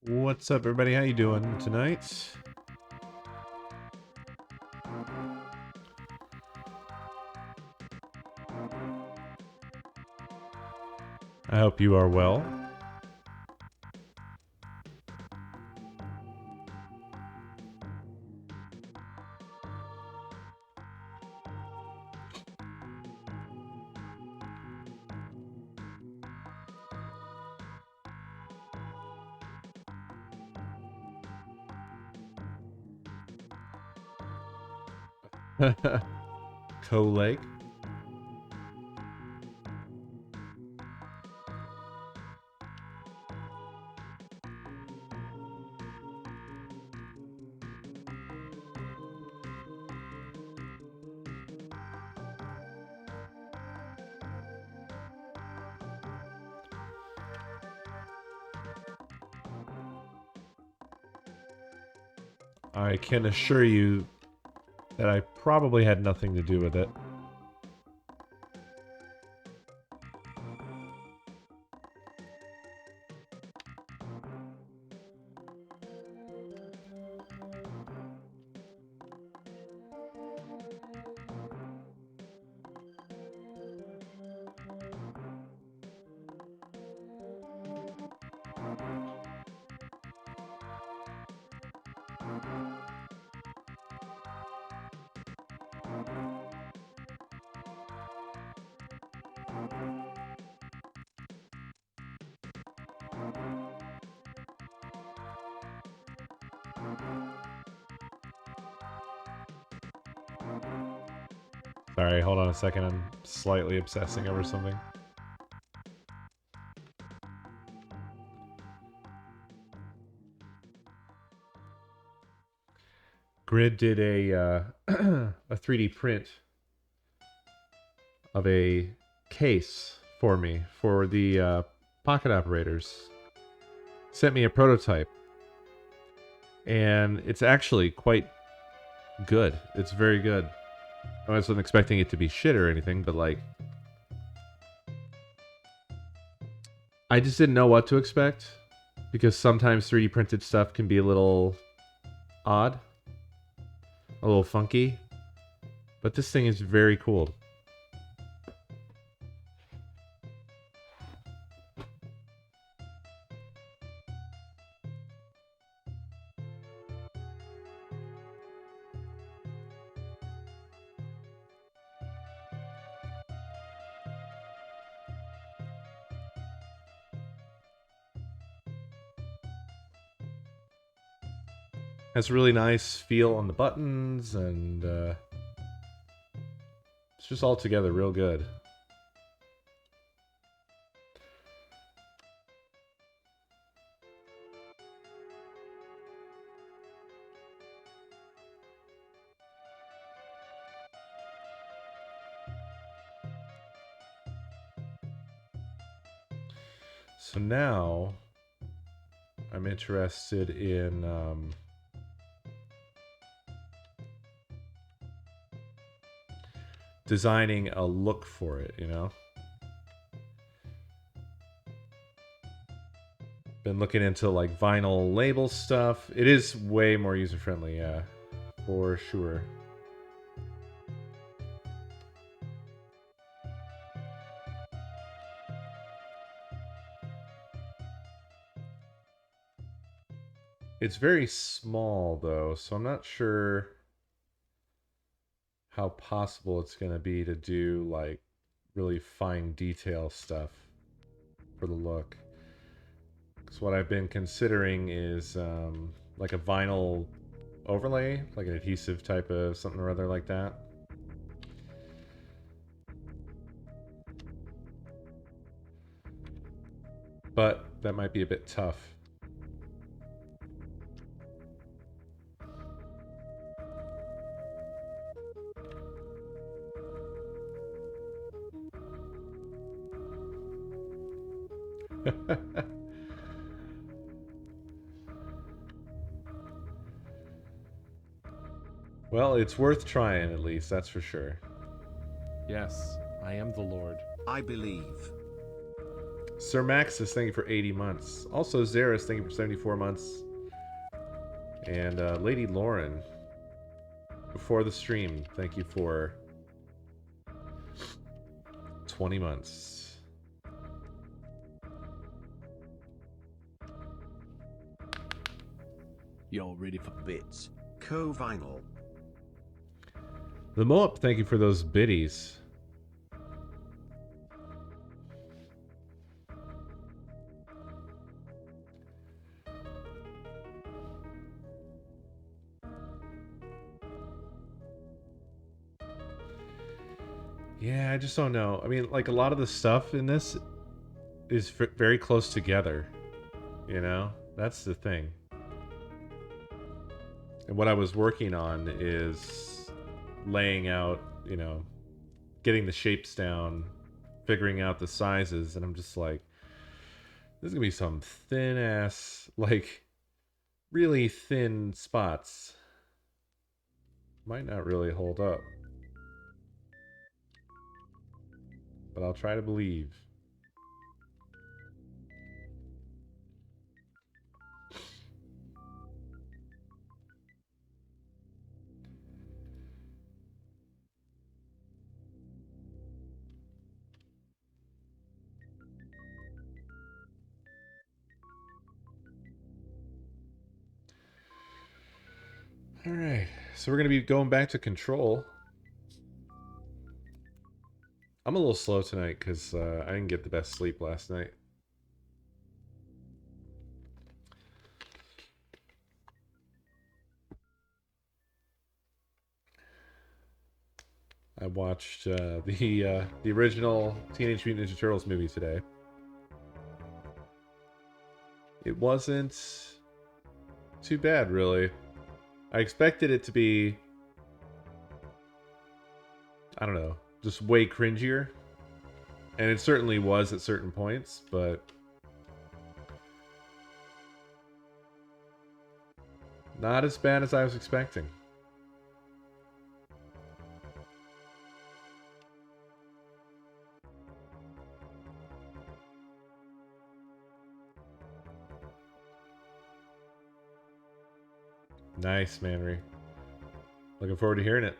What's up, everybody? How you doing tonight? I hope you are well. Co-leg. I can assure you that I probably had nothing to do with it. Sorry, hold on a second. I'm slightly obsessing over something. Grid did a a 3D print of a case for me for the pocket operators. Sent me a prototype, and it's actually quite good. It's very good. I wasn't expecting it to be shit or anything, but like, I just didn't know what to expect because sometimes 3D printed stuff can be a little odd, a little funky, but this thing is very cool. Has a really nice feel on the buttons, and it's just all together real good. So now I'm interested in designing a look for it, you know? Been looking into like vinyl label stuff. It is way more user-friendly, yeah, for sure. It's very small though, so I'm not sure how possible it's going to be to do like really fine detail stuff for the look. Because what I've been considering is like a vinyl overlay, like an adhesive type of something or other like that. But that might be a bit tough. Well, it's worth trying at least, that's for sure. Yes, I am the Lord. I believe. Sir Maxis, thank you for 80 months. Also, Zeris, thank you for 74 months. And Lady Lauren, before the stream, thank you for 20 months. You're ready for bits. Co-vinyl. The Moab, thank you for those biddies. Yeah, I just don't know. I mean, like, a lot of the stuff in this is very close together. You know? That's the thing. And what I was working on is laying out, you know, getting the shapes down, figuring out the sizes, and I'm just like, this is gonna be some thin ass, like, really thin spots. Might not really hold up. But I'll try to believe. Alright, so we're going to be going back to Control. I'm a little slow tonight because I didn't get the best sleep last night. I watched the original Teenage Mutant Ninja Turtles movie today. It wasn't too bad, really. I expected it to be, I don't know, just way cringier. And it certainly was at certain points, but not as bad as I was expecting. Nice, Manry. Looking forward to hearing it.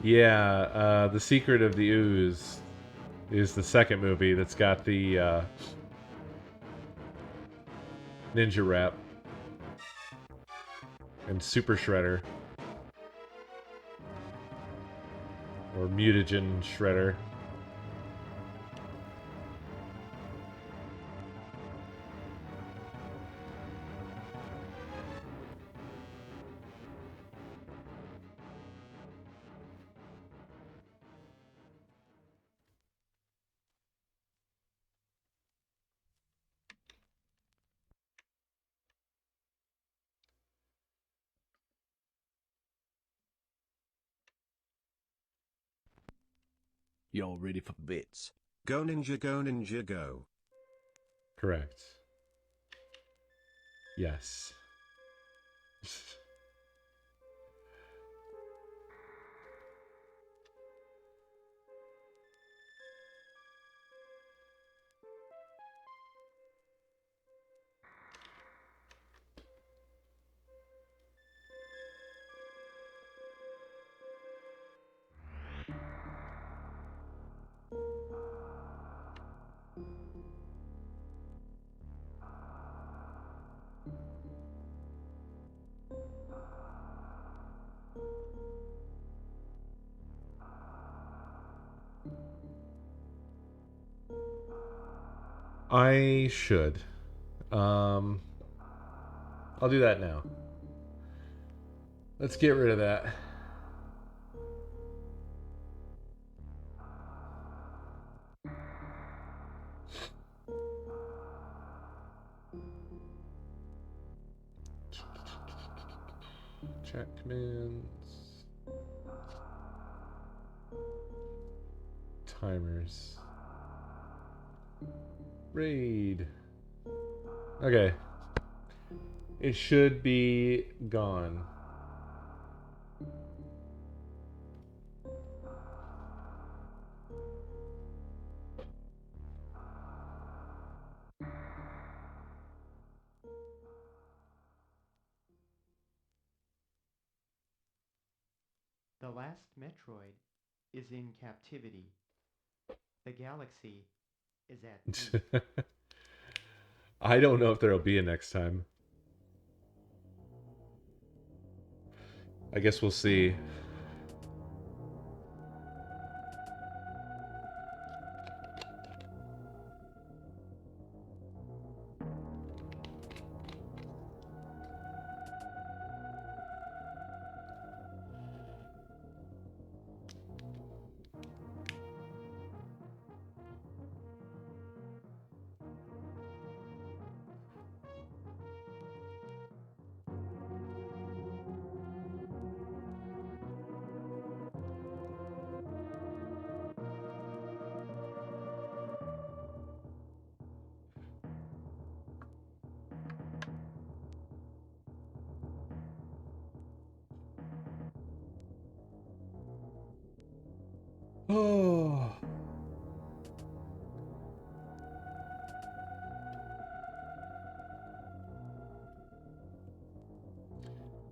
Yeah, The Secret of the Ooze is the second movie that's got the ninja rap and Super Shredder. Or Mutagen Shredder. You're ready for bits. Go ninja, go ninja, go. Correct. Yes. I should. I'll do that now. Let's get rid of that. Chat commands. Timers. Raid. Okay. It should be gone. The last Metroid is in captivity. The galaxy is at peace. I don't know if there'll be a next time. I guess we'll see. Oh.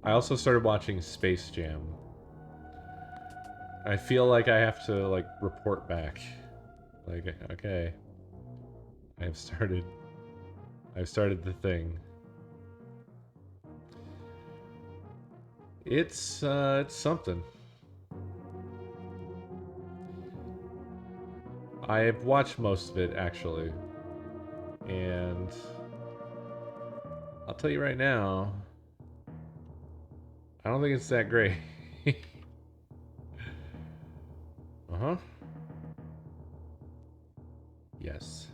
I also started watching Space Jam. I feel like I have to like report back. Like, okay. I've started the thing. It's something. I've watched most of it actually. And I'll tell you right now, I don't think it's that great. Uh-huh. Yes.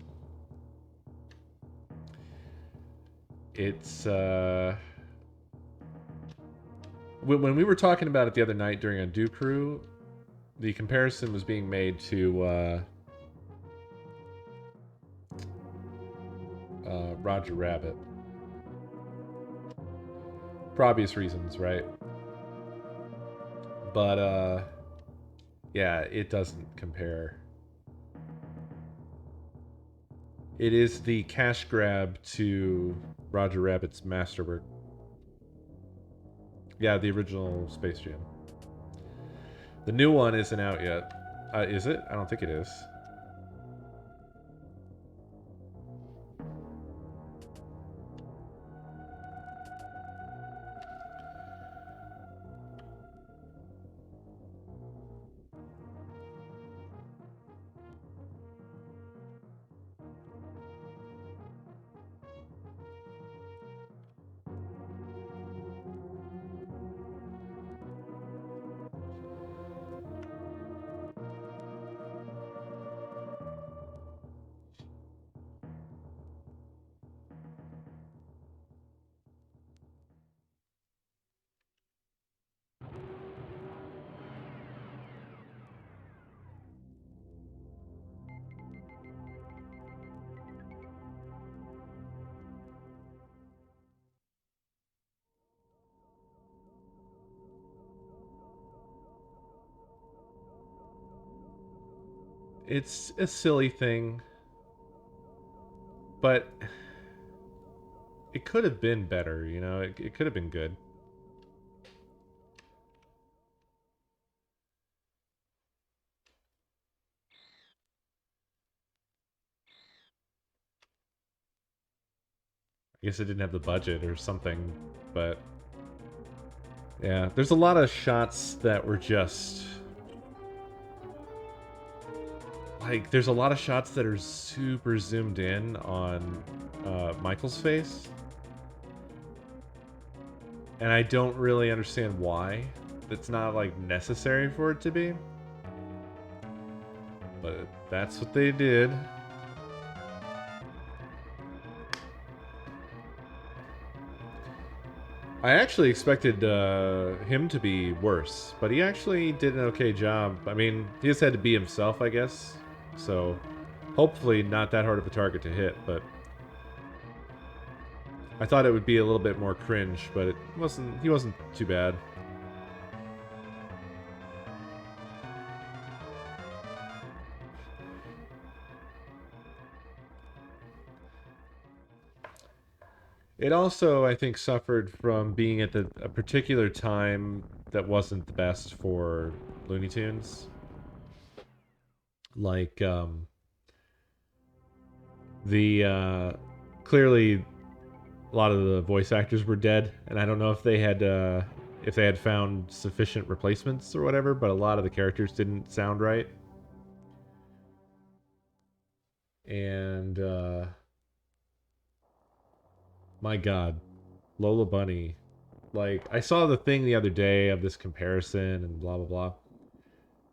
It's when we were talking about it the other night during a Do Crew, the comparison was being made to Roger Rabbit. For obvious reasons, right? But yeah, it doesn't compare. It is the cash grab to Roger Rabbit's masterwork. Yeah, the original Space Jam. The new one isn't out yet. Is it? I don't think it is. It's a silly thing, but it could have been better, you know? It could have been good. I guess it didn't have the budget or something, but yeah, there's a lot of shots that were just like there's a lot of shots that are super zoomed in on Michael's face, and I don't really understand why. It's not like necessary for it to be, but that's what they did. I actually expected him to be worse, but he actually did an okay job. I mean, he just had to be himself, I guess. So, hopefully, not that hard of a target to hit. But I thought it would be a little bit more cringe, but it wasn't. He wasn't too bad. It also, I think, suffered from being at a particular time that wasn't the best for Looney Tunes. Like, the clearly a lot of the voice actors were dead, and I don't know if they had found sufficient replacements or whatever, but a lot of the characters didn't sound right. And my God, Lola Bunny. Like, I saw the thing the other day of this comparison and blah blah blah.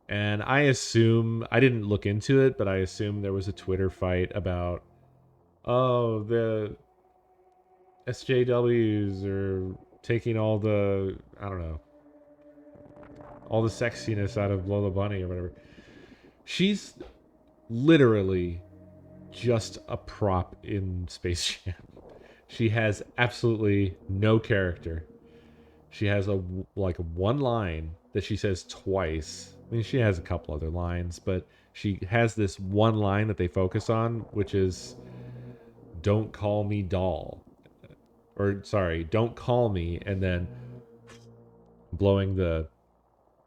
And I didn't look into it, but I assume there was a Twitter fight about, oh, the SJWs are taking all the, I don't know, all the sexiness out of Lola Bunny or whatever. She's literally just a prop in Space Jam. She has absolutely no character. She has one line that she says twice. I mean, she has a couple other lines, but she has this one line that they focus on, which is "Don't call me doll," or sorry, "Don't call me," and then blowing the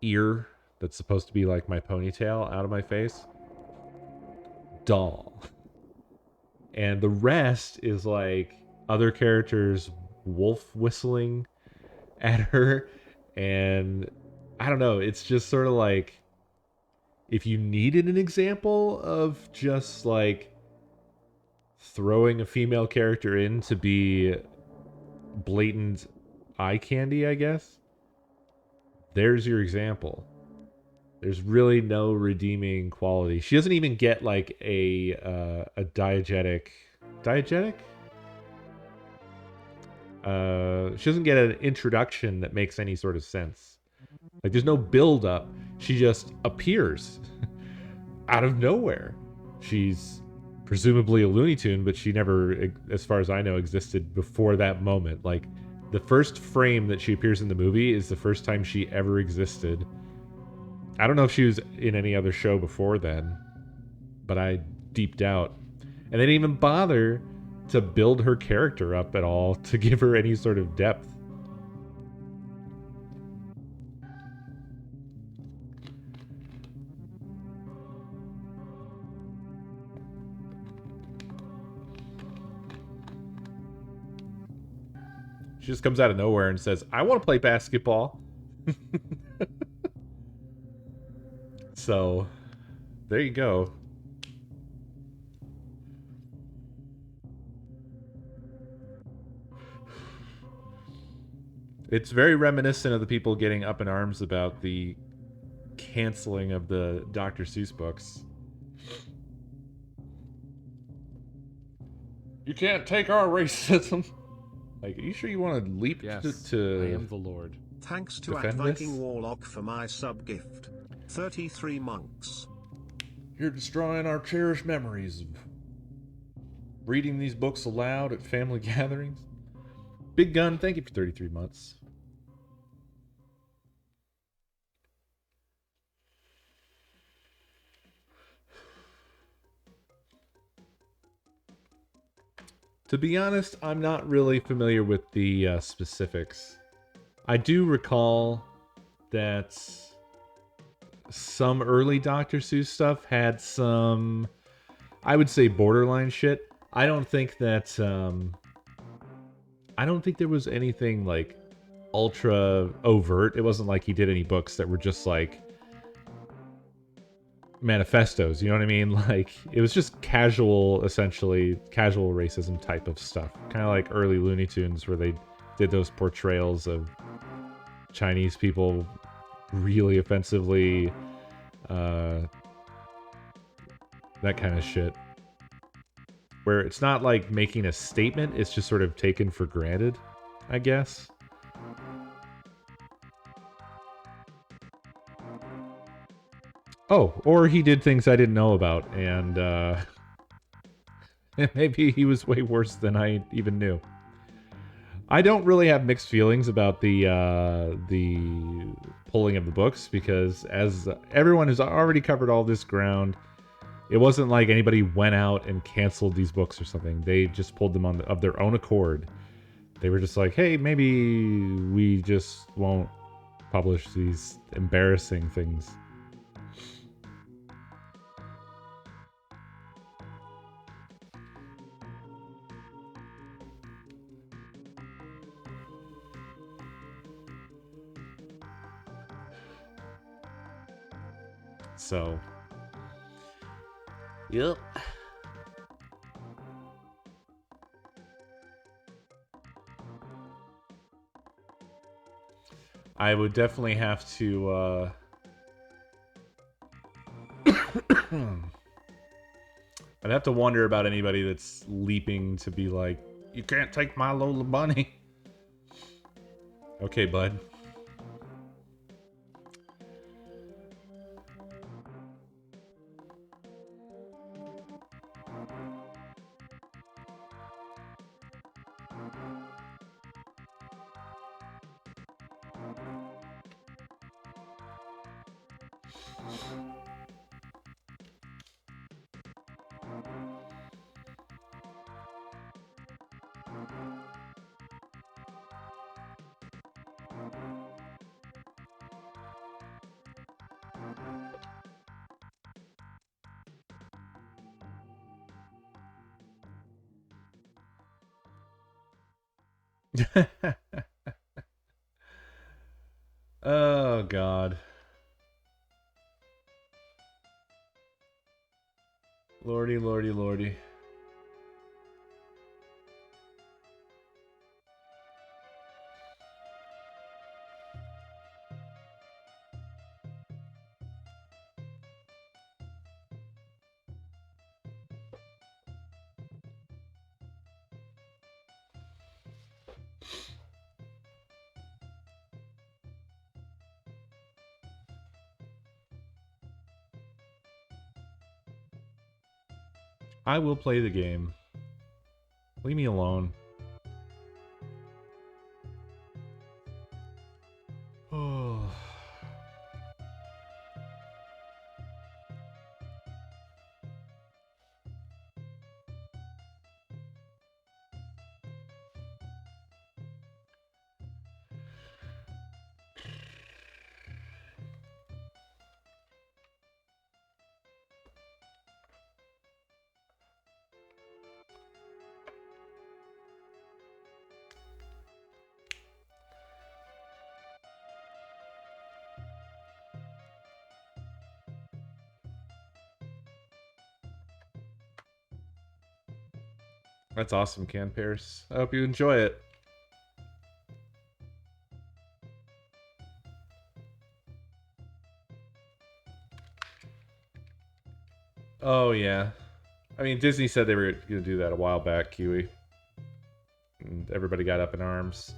ear that's supposed to be like my ponytail out of my face. Doll. And the rest is like other characters wolf whistling at her, and I don't know, it's just sort of like, if you needed an example of just like throwing a female character in to be blatant eye candy, I guess, there's your example. There's really no redeeming quality. She doesn't even get like a diegetic. She doesn't get an introduction that makes any sort of sense. Like, there's no build up. She just appears out of nowhere. She's presumably a Looney Tune, but she never, as far as I know, existed before that moment. Like, the first frame that she appears in the movie is the first time she ever existed. I don't know if she was in any other show before then, but I deep doubt. And they didn't even bother to build her character up at all to give her any sort of depth. She just comes out of nowhere and says, "I want to play basketball." So, there you go. It's very reminiscent of the people getting up in arms about the canceling of the Dr. Seuss books. You can't take our racism. Like, are you sure you want to leap to I am the Lord. Thanks to defend Viking this? Warlock for my sub gift. 33 monks. You're destroying our cherished memories of reading these books aloud at family gatherings. Big Gun, thank you for 33 months. To be honest, I'm not really familiar with the specifics. I do recall that some early Dr. Seuss stuff had some, I would say, borderline shit. I don't think there was anything like ultra overt. It wasn't like he did any books that were just like manifestos, you know what I mean? Like, it was just essentially casual racism type of stuff. Kind of like early Looney Tunes where they did those portrayals of Chinese people really offensively, that kind of shit. Where it's not like making a statement, it's just sort of taken for granted, I guess. Oh, or he did things I didn't know about, and maybe he was way worse than I even knew. I don't really have mixed feelings about the pulling of the books because, as everyone has already covered all this ground, it wasn't like anybody went out and canceled these books or something. They just pulled them of their own accord. They were just like, hey, maybe we just won't publish these embarrassing things. So, yep. I would definitely have to I'd have to wonder about anybody that's leaping to be like, you can't take my Lola Bunny. Okay, bud. Oh, God. Lordy, lordy, lordy. I will play the game. Leave me alone. Oh. That's awesome, Can Pierce. I hope you enjoy it. Oh, yeah. I mean, Disney said they were going to do that a while back, Kiwi. And everybody got up in arms.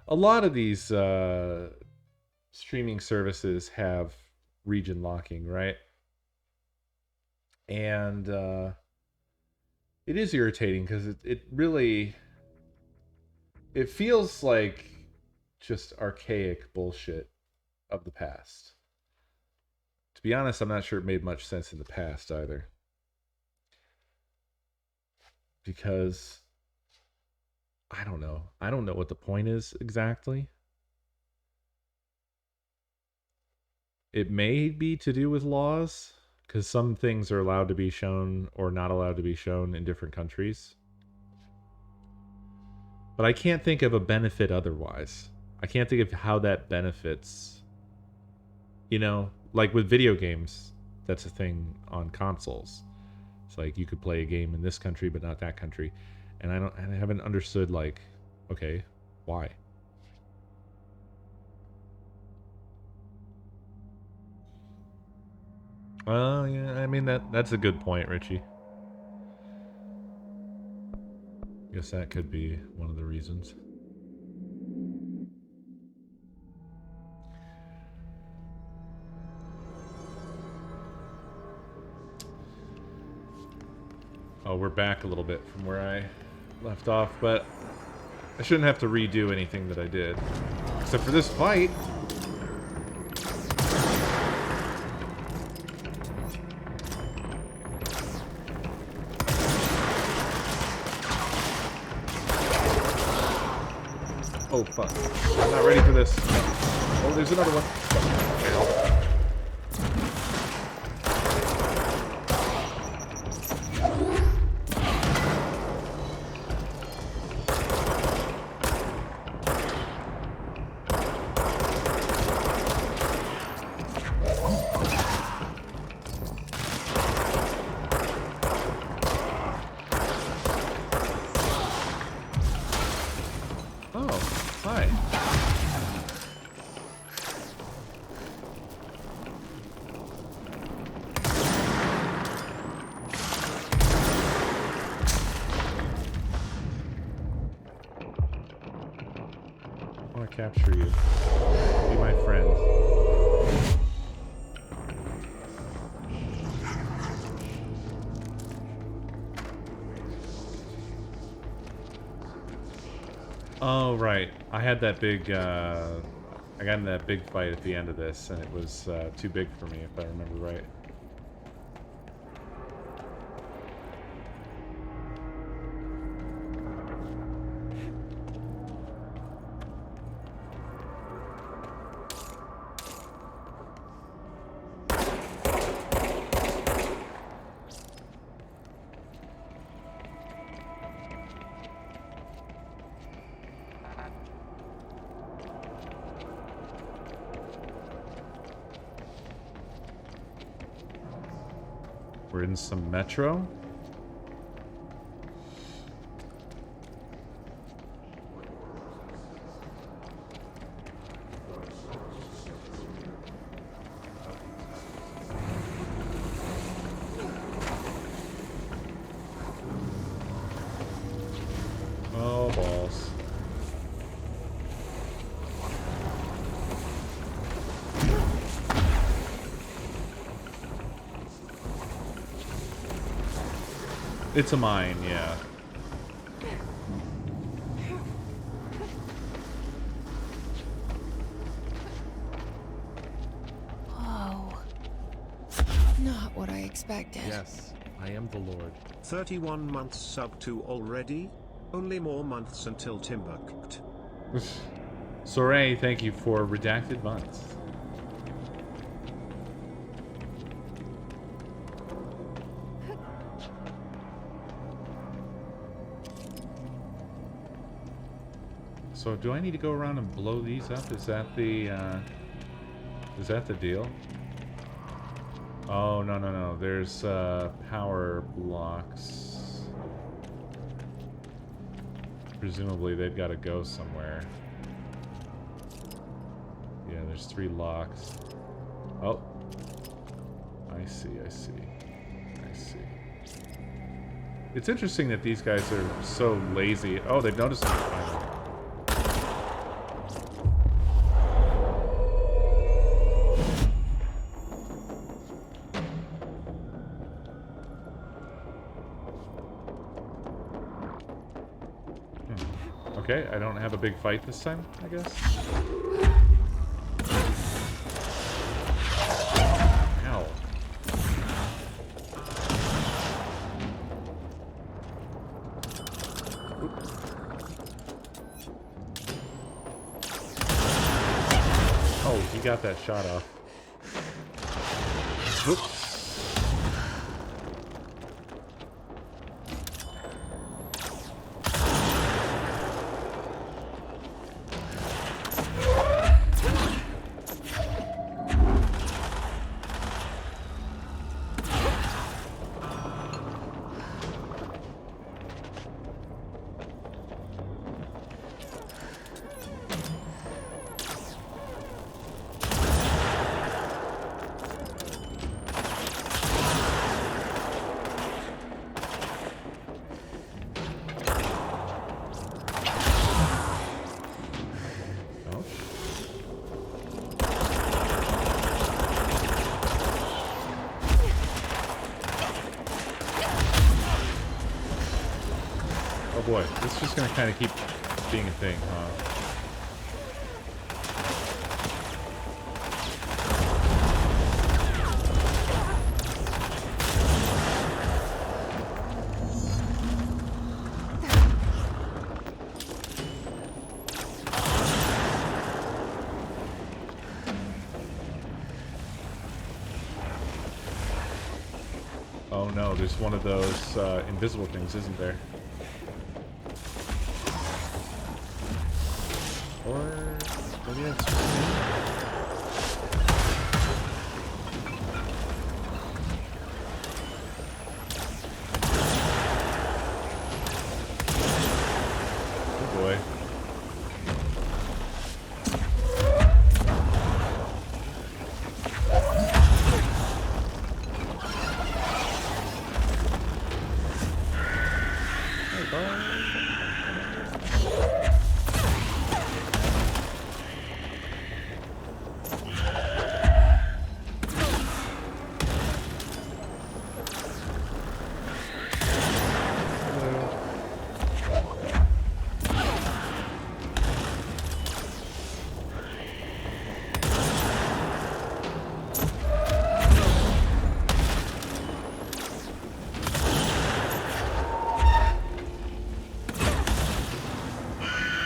A lot of these streaming services have region locking, right? And it is irritating because it really it feels like just archaic bullshit of the past. To be honest, I'm not sure it made much sense in the past either. Because I don't know. I don't know what the point is exactly. It may be to do with laws, because some things are allowed to be shown or not allowed to be shown in different countries. But I can't think of a benefit otherwise. I can't think of how that benefits. You know, like with video games, that's a thing on consoles. It's like you could play a game in this country but not that country. And I haven't understood like, okay, why? Well, yeah, I mean that's a good point, Richie. Guess that could be one of the reasons. Oh, we're back a little bit from where I left off, but I shouldn't have to redo anything that I did. Except for this fight. Oh, fuck. I'm not ready for this. Oh, there's another one. Ow. Capture you. Be my friend. Oh, right. I had that big, I got in that big fight at the end of this, and it was too big for me, if I remember right. We're in some metro. Oh, balls. It's a mine, yeah. Whoa. Not what I expected. Yes, I am the Lord. 31 months sub 2 already? Only more months until Timbuktu. Soray, thank you for redacted months. So do I need to go around and blow these up? Is that the deal? Oh, no. There's power blocks. Presumably they've got to go somewhere. Yeah, there's 3 locks. Oh. I see. It's interesting that these guys are so lazy. Oh, they've noticed me finally. Okay, I don't have a big fight this time, I guess. Ow. Oop. Oh, he got that shot off. Oops. It's just gonna kind of keep being a thing, huh? Oh no, there's one of those invisible things, isn't there? Or maybe it's just me? Oh boy.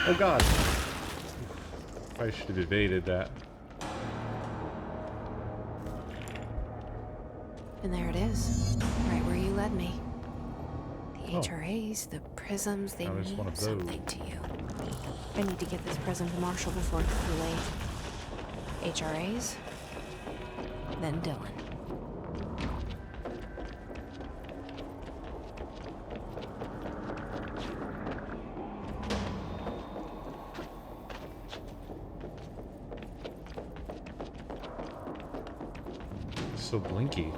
Oh god. I should have evaded that. And there it is, right where you led me. The Oh. HRAs, the prisms, they Now there's one mean of those. something to you. I need to get this prism to Marshall before it's too late. HRAs, then Dylan. So blinky.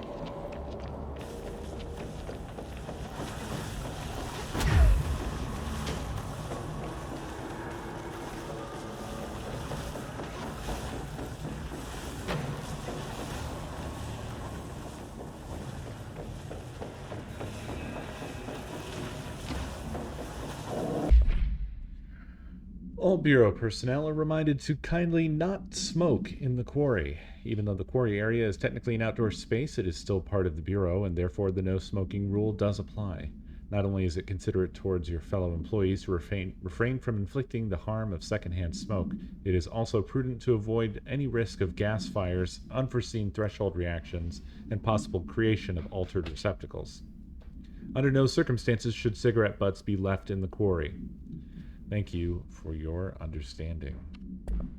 All Bureau personnel are reminded to kindly not smoke in the quarry. Even though the quarry area is technically an outdoor space, it is still part of the Bureau, and therefore the no smoking rule does apply. Not only is it considerate towards your fellow employees to refrain from inflicting the harm of secondhand smoke, it is also prudent to avoid any risk of gas fires, unforeseen threshold reactions, and possible creation of altered receptacles. Under no circumstances should cigarette butts be left in the quarry. Thank you for your understanding. Done.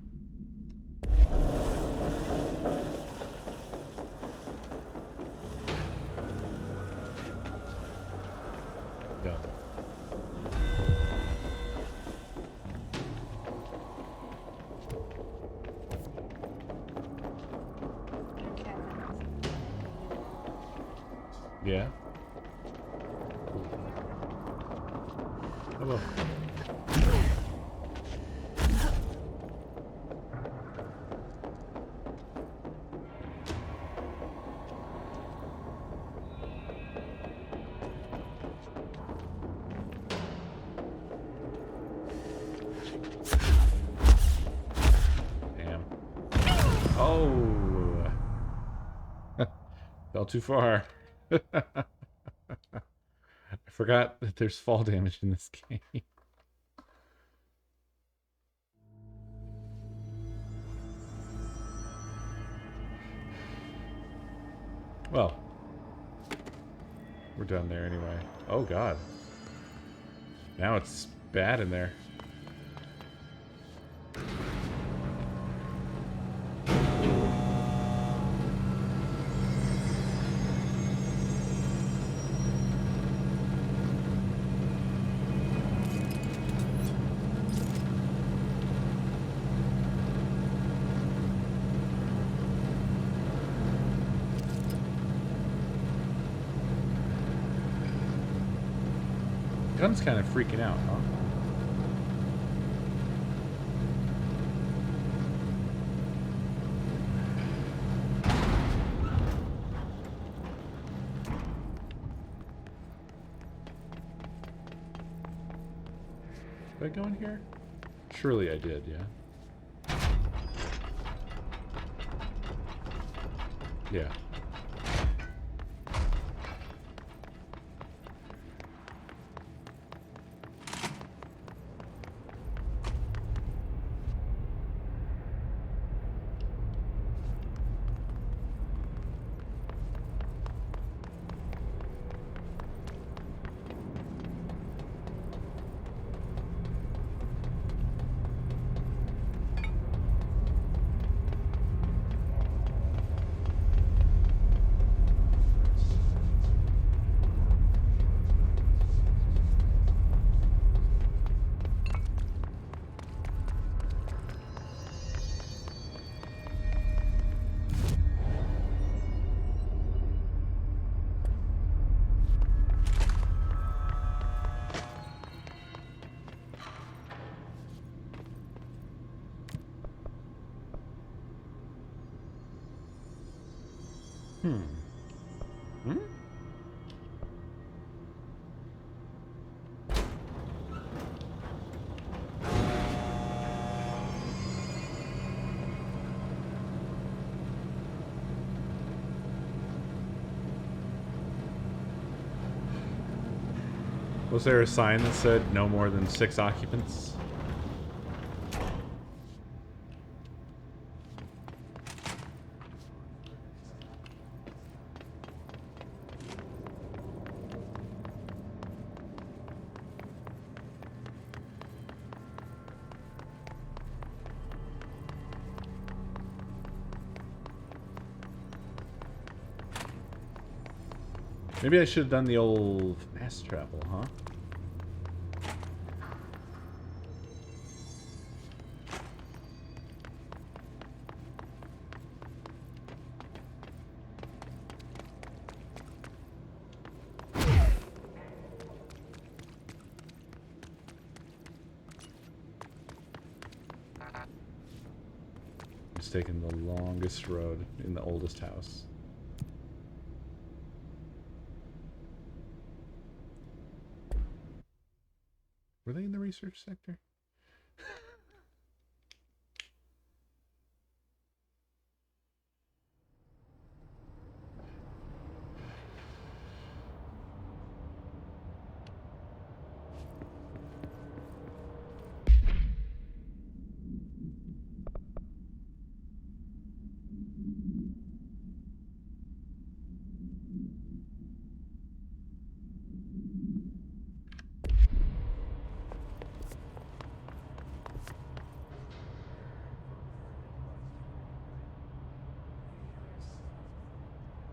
Yeah? Hello. Damn. Oh! Fell too far. I forgot that there's fall damage in this game. Well, we're done there anyway. Oh god. Now it's bad in there. Gun's kind of freaking out, huh? Did I go in here? Surely I did, yeah. Yeah. Hmm. Hmm? Was there a sign that said no more than 6 occupants? Maybe I should have done the old fast travel, huh? It's taking the longest road in the oldest house. Were they in the research sector?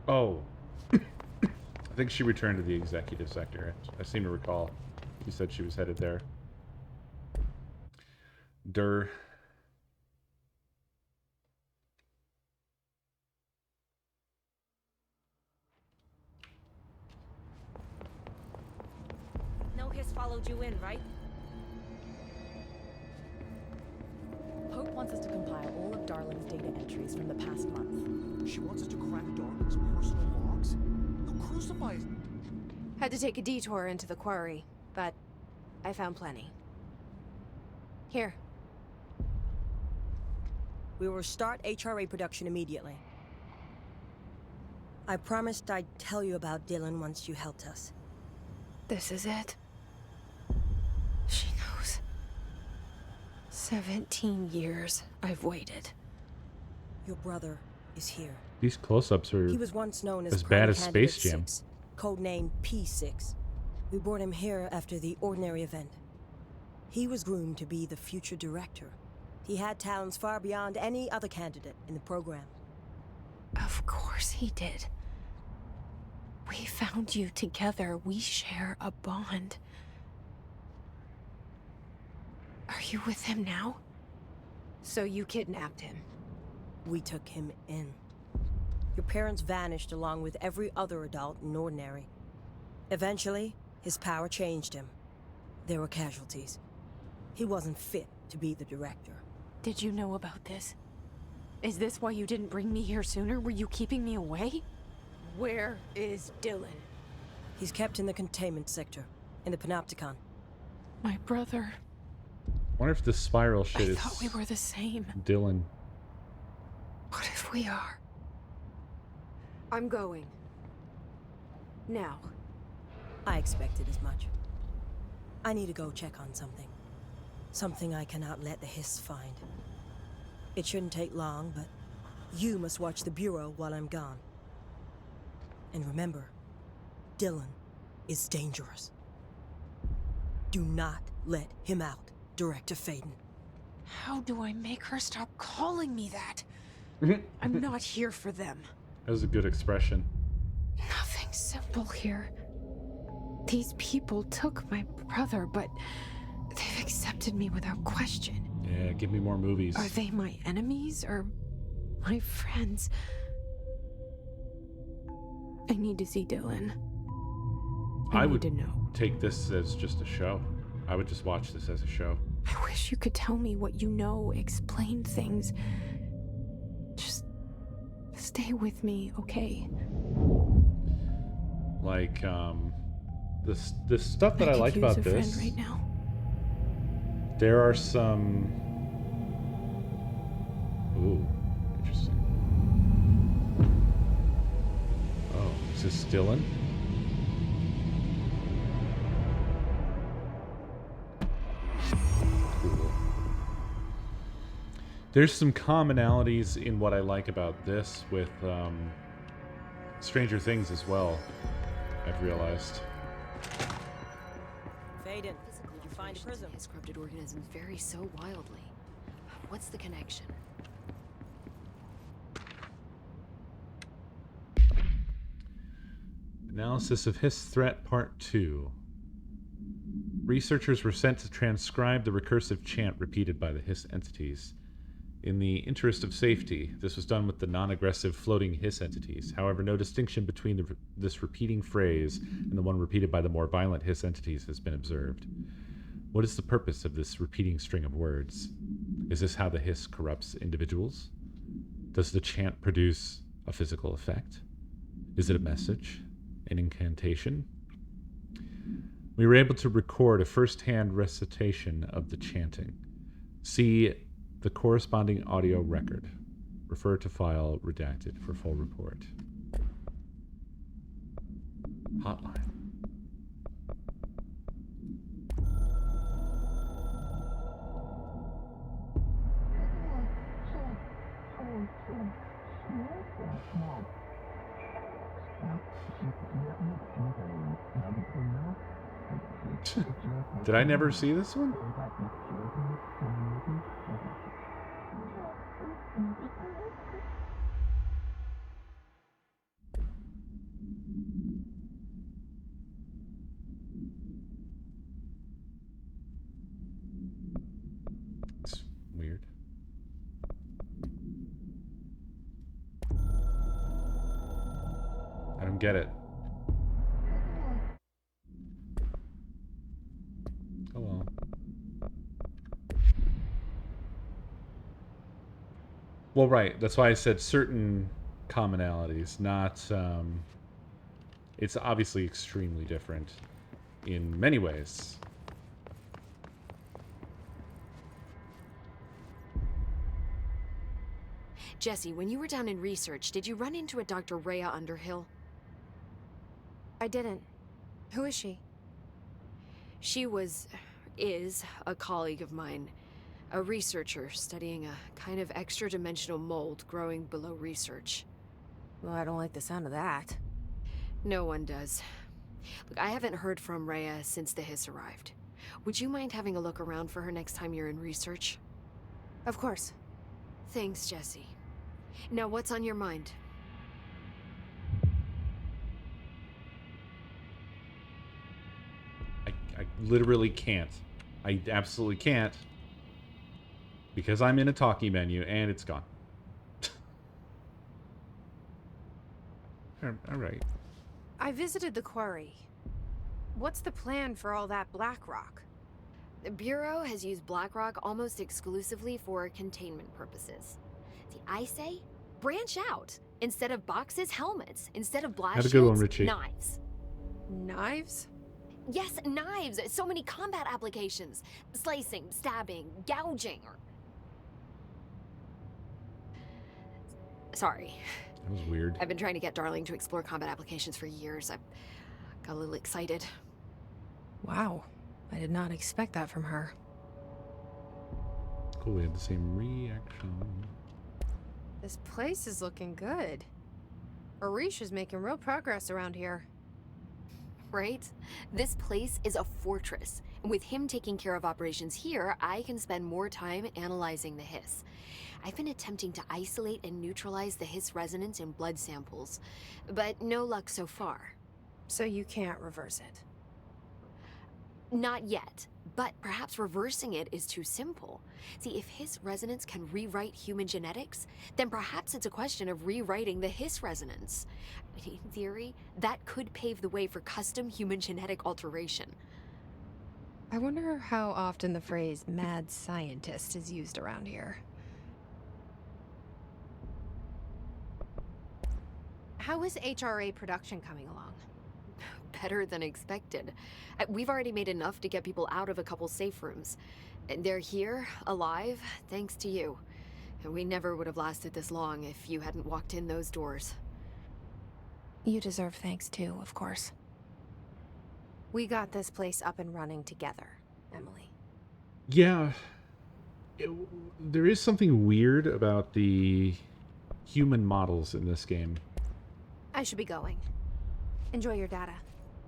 Oh. I think she returned to the executive sector. I seem to recall. You said she was headed there. Durr. No hiss followed you in, right? Hope wants us to compile all of Darling's data entries from the past month. She wants us to crack Darling's personal logs? They'll crucify us. Had to take a detour into the quarry, but I found plenty. Here. We will start HRA production immediately. I promised I'd tell you about Dylan once you helped us. This is it. She knows. 17 years I've waited. Your brother is here. These close-ups are He was once known as as bad as Candidate Space Jam. 6, codenamed P6. We brought him here after the ordinary event. He was groomed to be the future director. He had talents far beyond any other candidate in the program. Of course he did. We found you together. We share a bond. Are you with him now? So you kidnapped him. We took him in. Your parents vanished along with every other adult in Ordinary. Eventually, his power changed him. There were casualties. He wasn't fit to be the director. Did you know about this? Is this why you didn't bring me here sooner? Were you keeping me away? Where is Dylan? He's kept in the containment sector, in the Panopticon. My brother. Wonder if this spiral shit I is thought we were the same. Dylan. What if we are? I'm going. Now. I expected as much. I need to go check on something. Something I cannot let the Hiss find. It shouldn't take long, but you must watch the Bureau while I'm gone. And remember, Dylan is dangerous. Do not let him out, Director Faden. How do I make her stop calling me that? I'm not here for them. That was a good expression. Nothing simple here. These people took my brother, but they've accepted me without question. Yeah, give me more movies. Are they my enemies or my friends? I need to see Dylan. I need would to know. take this as just a show. I would just watch this as a show. I wish you could tell me what you know, explain things. Just stay with me, okay? Like, the stuff that I like could use about a this, friend right now. there are some... Ooh, interesting. Oh, is this Dylan? Cool. There's some commonalities in what I like about this with Stranger Things as well, I've realized. Faden, Physical did you find a alterations prism? in his corrupted organisms vary so wildly. What's the connection? Analysis of Hiss Threat Part 2. Researchers were sent to transcribe the recursive chant repeated by the Hiss entities. In the interest of safety, this was done with the non-aggressive floating Hiss entities. However, no distinction between this repeating phrase and the one repeated by the more violent Hiss entities has been observed. What is the purpose of this repeating string of words? Is this how the Hiss corrupts individuals? Does the chant produce a physical effect? Is it a message? An incantation? We were able to record a first-hand recitation of the chanting. See the corresponding audio record. Refer to file redacted for full report. Hotline. Did I never see this one? It's weird. I don't get it. Oh well. Well, right. That's why I said certain commonalities, not... it's obviously extremely different in many ways. Jesse, when you were down in research, did you run into a Dr. Rhea Underhill? I didn't. Who is she? She is a colleague of mine. A researcher studying a kind of extra-dimensional mold growing below research. Well, I don't like the sound of that. No one does. Look, I haven't heard from Rhea since the Hiss arrived. Would you mind having a look around for her next time you're in research? Of course. Thanks, Jesse. Now, what's on your mind? I literally can't. I absolutely can't. Because I'm in a talkie menu and it's gone. Alright. I visited the quarry. What's the plan for all that black rock? The Bureau has used Blackrock almost exclusively for containment purposes. See, I say, branch out. Instead of boxes, helmets. Instead of blast Have a good one, shields, Richie. knives. Knives? Yes, knives. So many combat applications. Slicing, stabbing, gouging. Sorry. That was weird. I've been trying to get Darling to explore combat applications for years. I got a little excited. Wow. I did not expect that from her. Cool, we had the same reaction. This place is looking good. Arish is making real progress around here. Right? This place is a fortress. And with him taking care of operations here, I can spend more time analyzing the hiss. I've been attempting to isolate and neutralize the hiss resonance in blood samples, but no luck so far. So you can't reverse it. Not yet, but perhaps reversing it is too simple. See, if hiss resonance can rewrite human genetics, then perhaps it's a question of rewriting the hiss resonance. In theory, that could pave the way for custom human genetic alteration. I wonder how often the phrase mad scientist is used around here. How is HRA production coming along? Better than expected. We've already made enough to get people out of a couple safe rooms. And they're here, alive, thanks to you. And we never would have lasted this long if you hadn't walked in those doors. You deserve thanks too, of course. We got this place up and running together, Emily. Yeah. There is something weird about the human models in this game. I should be going. Enjoy your data.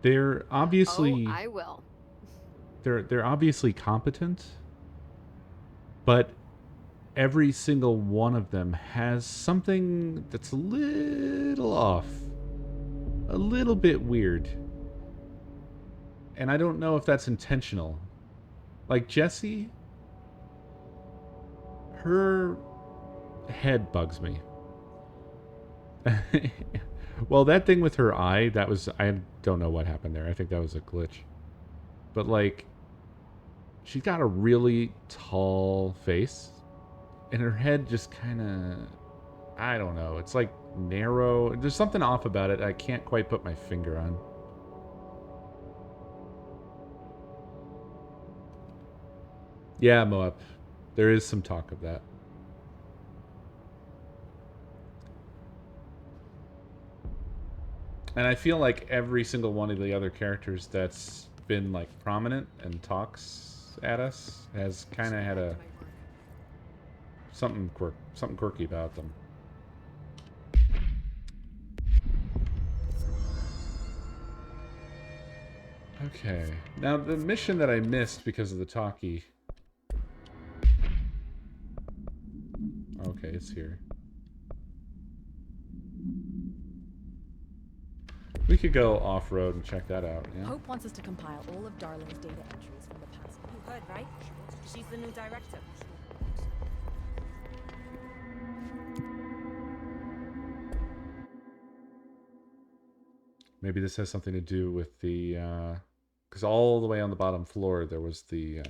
They're obviously... Oh, I will. They're obviously competent, but every single one of them has something that's a little off. A little bit weird. And I don't know if that's intentional. Like Jessie, her head bugs me. Well, that thing with her eye, that was... I don't know what happened there. I think that was a glitch. But, like, she's got a really tall face. And her head just kind of... I don't know. It's, like, narrow. There's something off about it I can't quite put my finger on. Yeah, Moab. There is some talk of that. And I feel like every single one of the other characters that's been, like, prominent and talks at us has kind of had a... something quirky about them. Okay. Now, the mission that I missed because of the talkie... Okay, it's here. We could go off-road and check that out, yeah? Hope wants us to compile all of Darling's data entries from the past month. You heard, right? She's the new director. Maybe this has something to do with the... Because all the way on the bottom floor there was the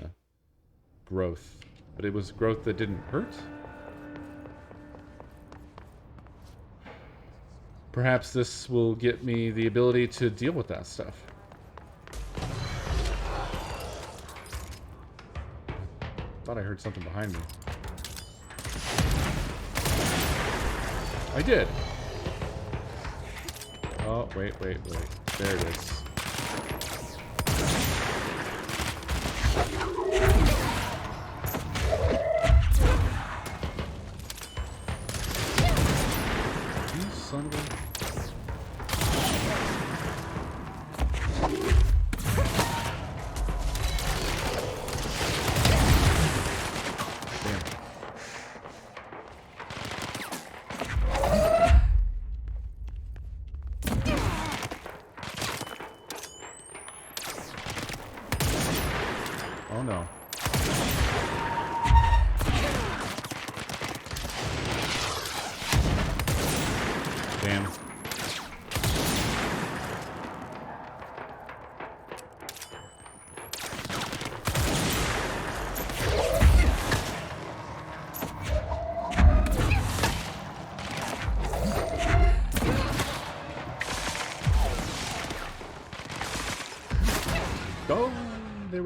growth. But it was growth that didn't hurt? Perhaps this will get me the ability to deal with that stuff. Thought I heard something behind me. I did. Oh, wait. There it is. You son of a... Oh no. Damn.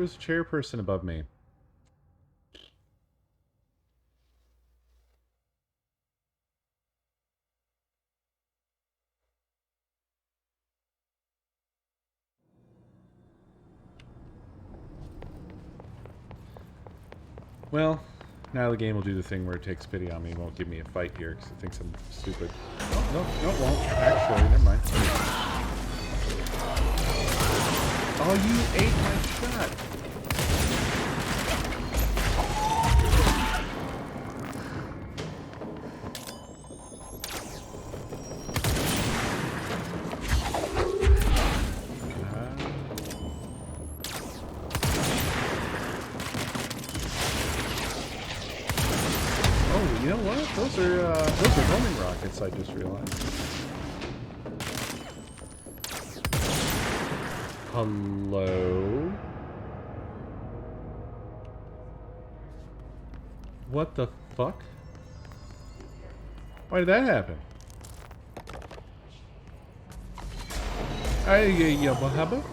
was a chairperson above me. Well, now the game will do the thing where it takes pity on me and won't give me a fight here because it thinks I'm stupid. Oh, no, it won't. Actually, never mind. Oh, you ate my shot. You know what? Those are homing rockets, I just realized. Hello? What the fuck? Why did that happen? What happened?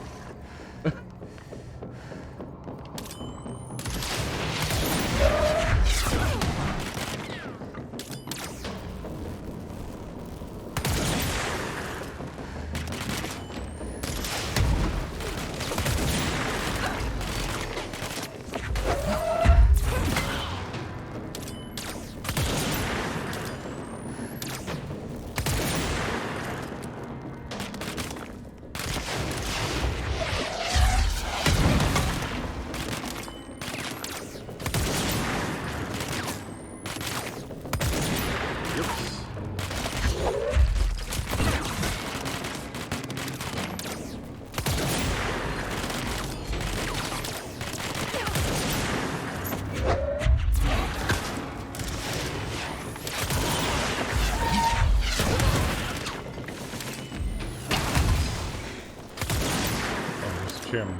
Chairman.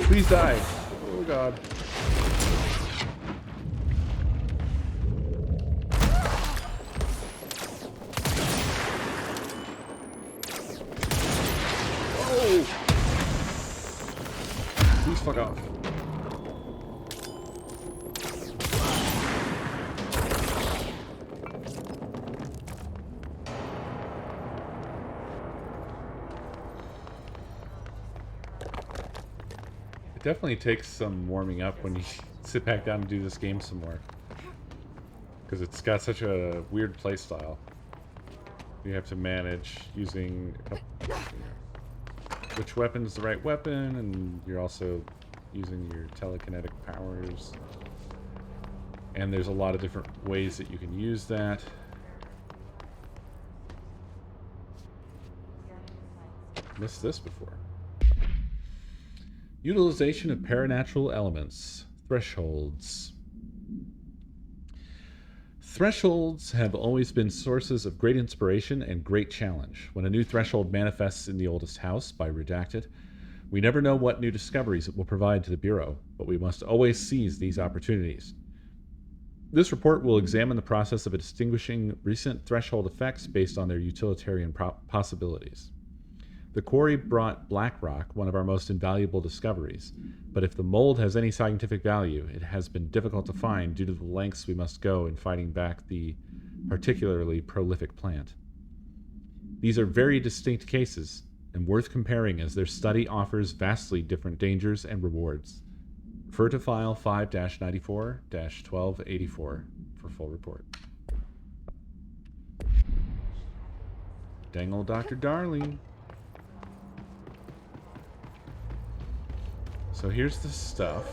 Please die. Oh god. Oh! Please fuck off. It definitely takes some warming up when you sit back down and do this game some more. Because it's got such a weird playstyle. You have to manage using which weapon's the right weapon, and you're also using your telekinetic powers. And there's a lot of different ways that you can use that. Missed this before. Utilization of paranatural elements. Thresholds. Thresholds have always been sources of great inspiration and great challenge. When a new threshold manifests in the oldest house, by Redacted, we never know what new discoveries it will provide to the Bureau, but we must always seize these opportunities. This report will examine the process of distinguishing recent threshold effects based on their utilitarian possibilities. The quarry brought black rock, one of our most invaluable discoveries, but if the mold has any scientific value, it has been difficult to find due to the lengths we must go in fighting back the particularly prolific plant. These are very distinct cases, and worth comparing as their study offers vastly different dangers and rewards. Refer to File 5-94-1284 for full report. Dang old Dr. Darling. So here's the stuff.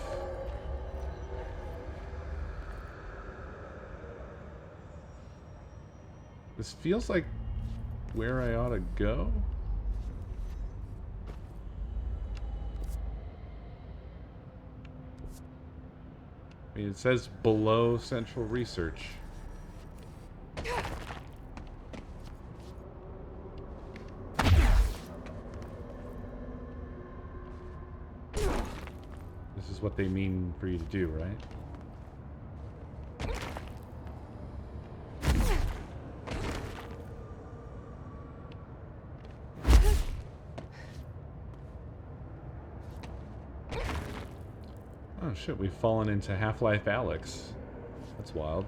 This feels like where I ought to go. I mean, it says below Central Research. This is what they mean for you to do, right? shit, we've fallen into Half-Life Alex. That's wild.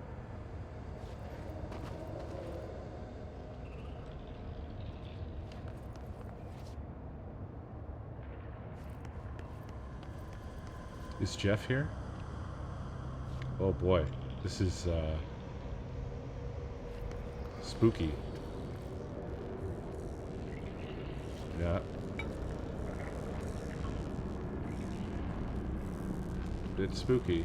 Is Jeff here? Oh boy, this is spooky. Yeah. Bit spooky.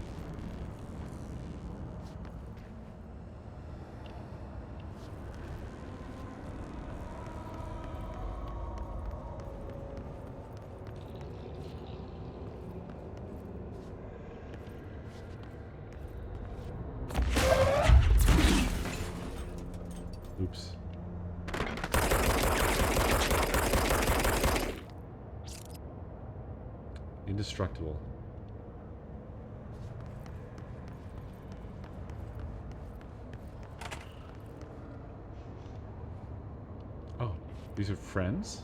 Oops. Indestructible. Oh, these are friends?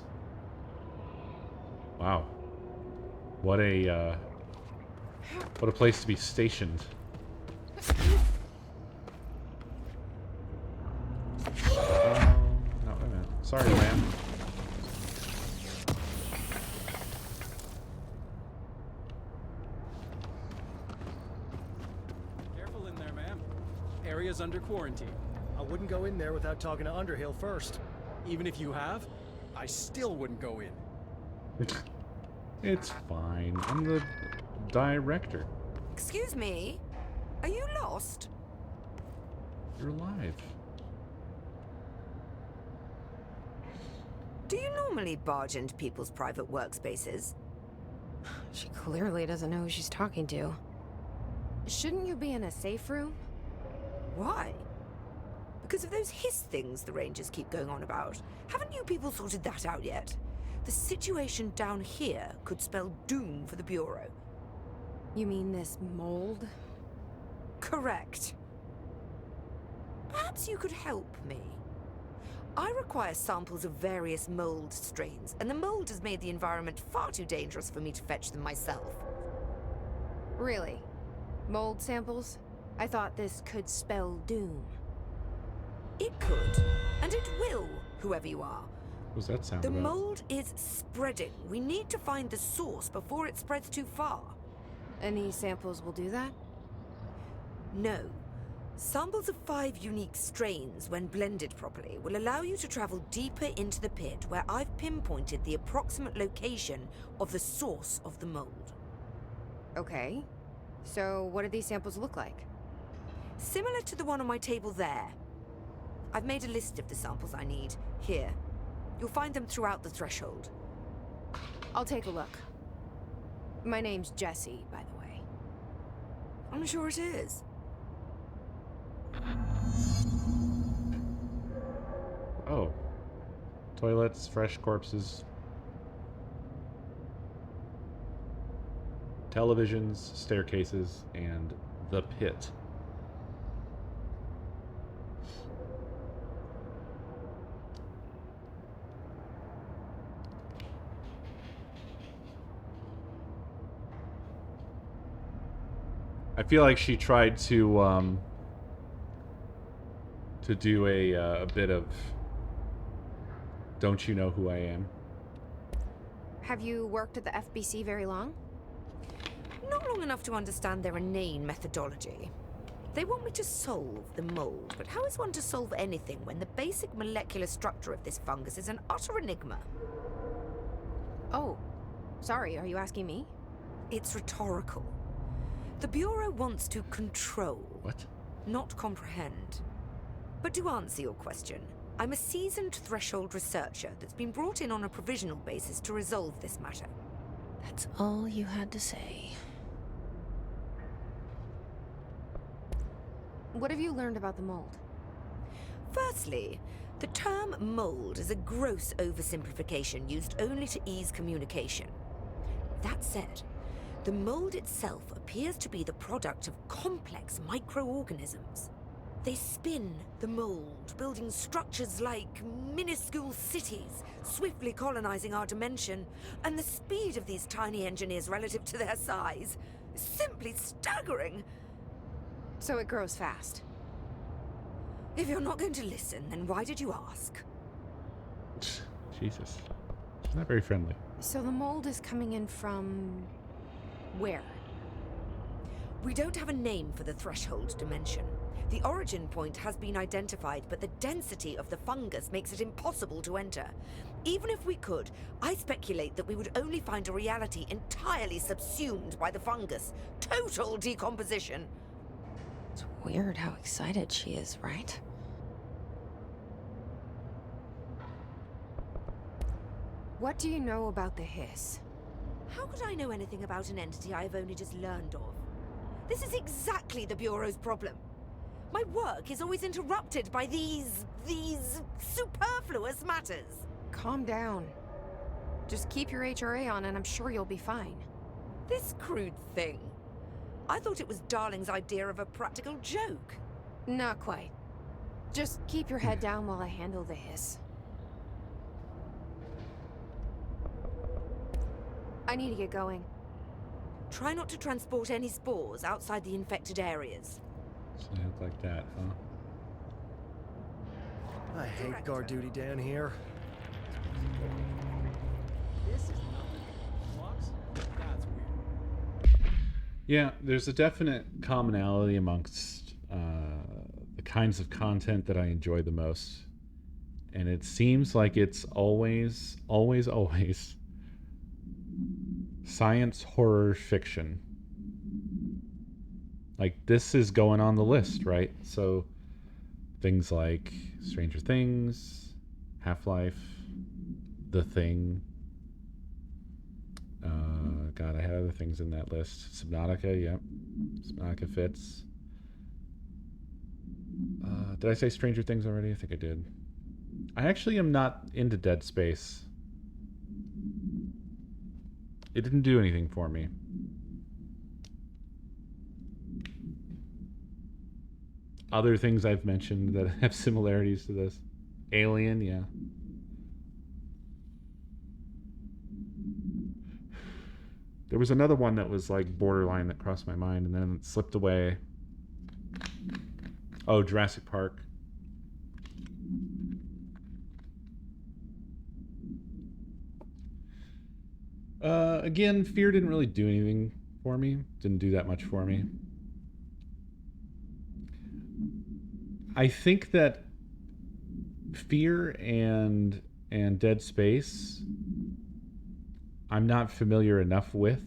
Wow. What a place to be stationed. No, wait a minute. Sorry, ma'am. Careful in there, ma'am. Area's under quarantine. I wouldn't go in there without talking to Underhill first. Even if you have, I still wouldn't go in. It's fine. I'm the director. Excuse me? Are you lost? You're alive. Do you normally barge into people's private workspaces? She clearly doesn't know who she's talking to. Shouldn't you be in a safe room? Why? Because of those hiss things the Rangers keep going on about. Haven't you people sorted that out yet? The situation down here could spell doom for the Bureau. You mean this mold? Correct. Perhaps you could help me. I require samples of various mold strains, and the mold has made the environment far too dangerous for me to fetch them myself. Really? Mold samples? I thought this could spell doom. It could, and it will, whoever you are. What does that sound The about? mold is spreading. We need to find the source before it spreads too far. Any samples will do that? No. Samples of 5 unique strains, when blended properly, will allow you to travel deeper into the pit where I've pinpointed the approximate location of the source of the mold. Okay. So what do these samples look like? Similar to the one on my table there. I've made a list of the samples I need. Here. You'll find them throughout the threshold. I'll take a look. My name's Jessie, by the way. I'm sure it is. Oh. Toilets, fresh corpses. Televisions, staircases, and the pit. I feel like she tried to do a bit of "Don't you know who I am?" Have you worked at the FBC very long? Not long enough to understand their inane methodology. They want me to solve the mold, but how is one to solve anything when the basic molecular structure of this fungus is an utter enigma? Oh, sorry, are you asking me? It's rhetorical. The Bureau wants to control. What? Not comprehend. But to answer your question, I'm a seasoned threshold researcher that's been brought in on a provisional basis to resolve this matter. That's all you had to say. What have you learned about the mold? Firstly, the term mold is a gross oversimplification used only to ease communication. That said, the mold itself appears to be the product of complex microorganisms. They spin the mold, building structures like minuscule cities, swiftly colonizing our dimension, and the speed of these tiny engineers relative to their size Simply staggering. So it grows fast. If you're not going to listen, then why did you ask? Jesus. She's not very friendly. So the mold is coming in from... where? We don't have a name for the threshold dimension. The origin point has been identified, but the density of the fungus makes it impossible to enter. Even if we could, I speculate that we would only find a reality entirely subsumed by the fungus. Total decomposition. It's weird how excited she is, right? What do you know about the hiss? How could I know anything about an entity I have only just learned of? This is exactly the Bureau's problem. My work is always interrupted by these superfluous matters. Calm down. Just keep your HRA on and I'm sure you'll be fine. This crude thing. I thought it was Darling's idea of a practical joke. Not quite. Just keep your head down while I handle the hiss. I need to get going. Try not to transport any spores outside the infected areas. Something like that, huh? I hate guard duty down here. This is nothing. Clocks? That's weird. Yeah, there's a definite commonality amongst the kinds of content that I enjoy the most. And it seems like it's always science horror fiction. Like, this is going on the list, right? So things like Stranger Things, Half-Life, The Thing. God, I had other things in that list. Subnautica, yep. Subnautica fits. Did I say Stranger Things already? I think I did. I actually am not into Dead Space. It didn't do anything for me. Other things I've mentioned that have similarities to this. Alien, yeah. There was another one that was like borderline that crossed my mind and then it slipped away. Oh, Jurassic Park. Again, Fear didn't really do anything for me. Didn't do that much for me. I think that Fear and Dead Space I'm not familiar enough with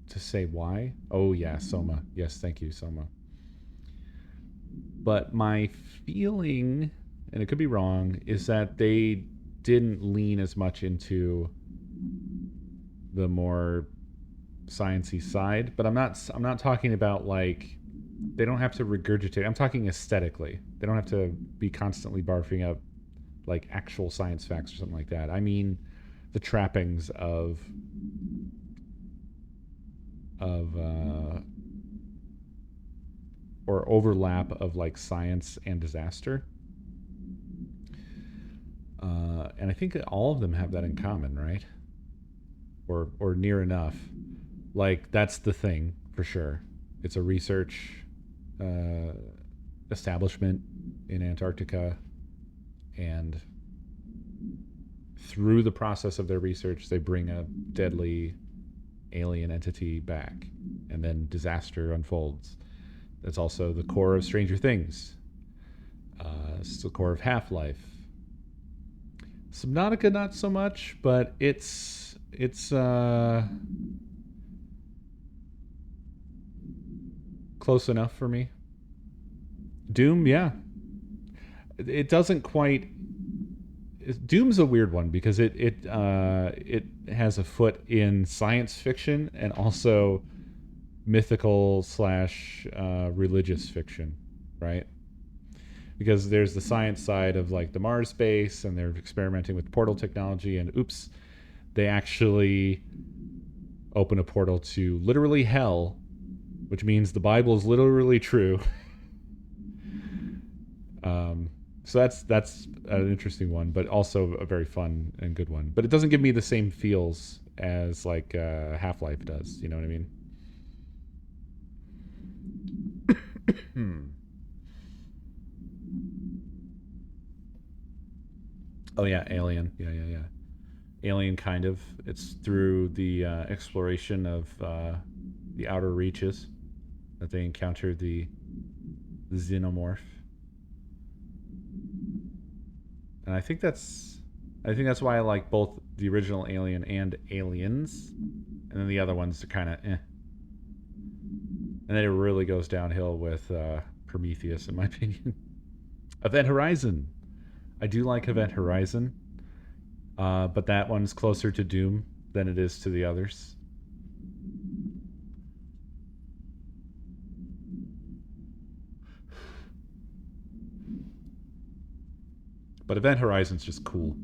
to say why. Oh yeah, Soma. Yes, thank you, Soma. But my feeling, and it could be wrong, is that they didn't lean as much into the more sciencey side. But I'm not talking about like they don't have to regurgitate. I'm talking aesthetically. They don't have to be constantly barfing up like actual science facts or something like that. I mean the trappings of or overlap of like science and disaster. And I think that all of them have that in common, right? Or near enough. Like, that's the thing for sure. It's a research establishment in Antarctica, and through the process of their research, they bring a deadly alien entity back, and then disaster unfolds. That's also the core of Stranger Things. It's the core of Half-Life. Subnautica, not so much, but it's close enough for me. Doom, yeah. It doesn't quite. Doom's a weird one because it has a foot in science fiction and also mythical / religious fiction, right? Because there's the science side of like the Mars base, and they're experimenting with portal technology, and oops, they actually open a portal to literally hell, which means the Bible is literally true. So that's an interesting one, but also a very fun and good one. But it doesn't give me the same feels as like Half-Life does. You know what I mean? Oh yeah, Alien. Yeah. Alien, kind of. It's through the exploration of the outer reaches that they encounter the xenomorph. And I think that's why I like both the original Alien and Aliens, and then the other ones are kind of eh. And then it really goes downhill with Prometheus, in my opinion. Event Horizon. I do like Event Horizon, but that one's closer to Doom than it is to the others. But Event Horizon's just cool.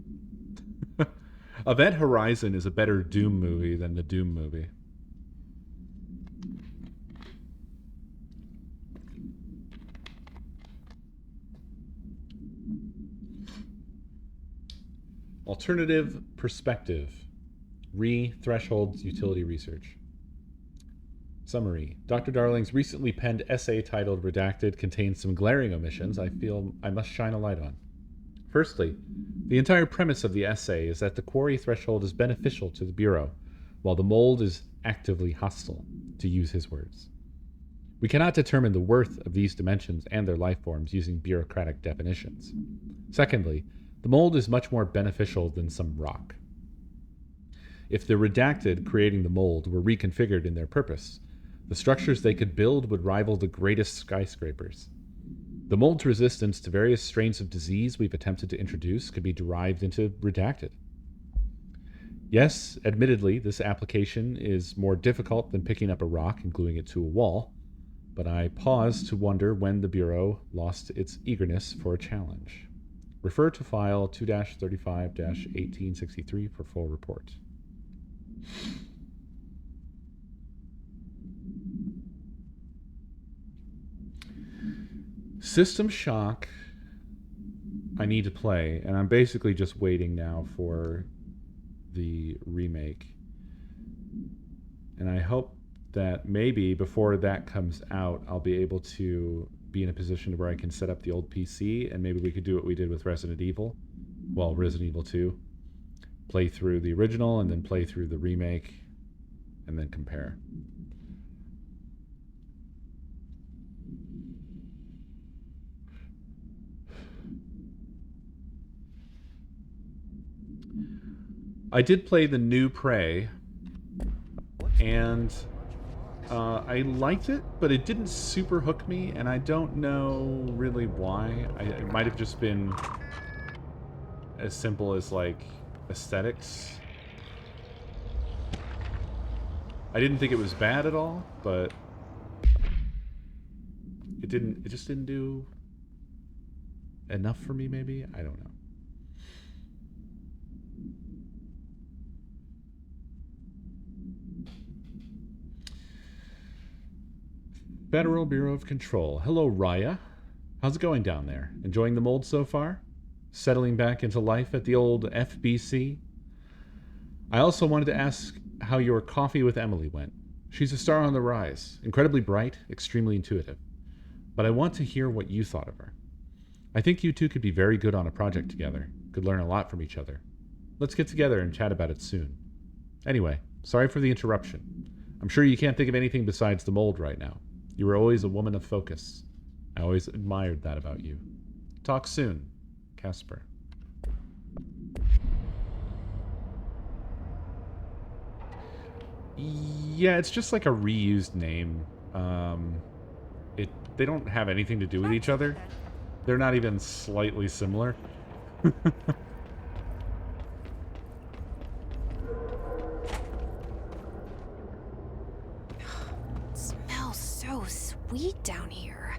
Event Horizon is a better Doom movie than the Doom movie. Alternative perspective. Thresholds utility research. Summary. Dr. Darling's recently penned essay titled Redacted contains some glaring omissions I feel I must shine a light on. Firstly, the entire premise of the essay is that the quarry threshold is beneficial to the Bureau, while the mold is actively hostile, to use his words. We cannot determine the worth of these dimensions and their life forms using bureaucratic definitions. Secondly, the mold is much more beneficial than some rock. If the redacted creating the mold were reconfigured in their purpose, the structures they could build would rival the greatest skyscrapers. The mold's resistance to various strains of disease we've attempted to introduce could be derived into redacted. Yes, admittedly, this application is more difficult than picking up a rock and gluing it to a wall, but I pause to wonder when the Bureau lost its eagerness for a challenge. Refer to file 2-35-1863 for full report. System Shock I need to play, and I'm basically just waiting now for the remake. And I hope that maybe before that comes out, I'll be able to be in a position where I can set up the old PC, and maybe we could do what we did with Resident Evil. Well, Resident Evil 2. Play through the original, and then play through the remake, and then compare. I did play the new Prey, and I liked it, but it didn't super hook me, and I don't know really why. It might have just been as simple as, like, aesthetics. I didn't think it was bad at all, but it just didn't do enough for me, maybe? I don't know. Federal Bureau of Control. Hello, Raya. How's it going down there? Enjoying the mold so far? Settling back into life at the old FBC? I also wanted to ask how your coffee with Emily went. She's a star on the rise, incredibly bright, extremely intuitive. But I want to hear what you thought of her. I think you two could be very good on a project together, could learn a lot from each other. Let's get together and chat about it soon. Anyway, sorry for the interruption. I'm sure you can't think of anything besides the mold right now. You were always a woman of focus. I always admired that about you. Talk soon, Casper. Yeah, it's just like a reused name. They don't have anything to do with each other. They're not even slightly similar. Sweet down here.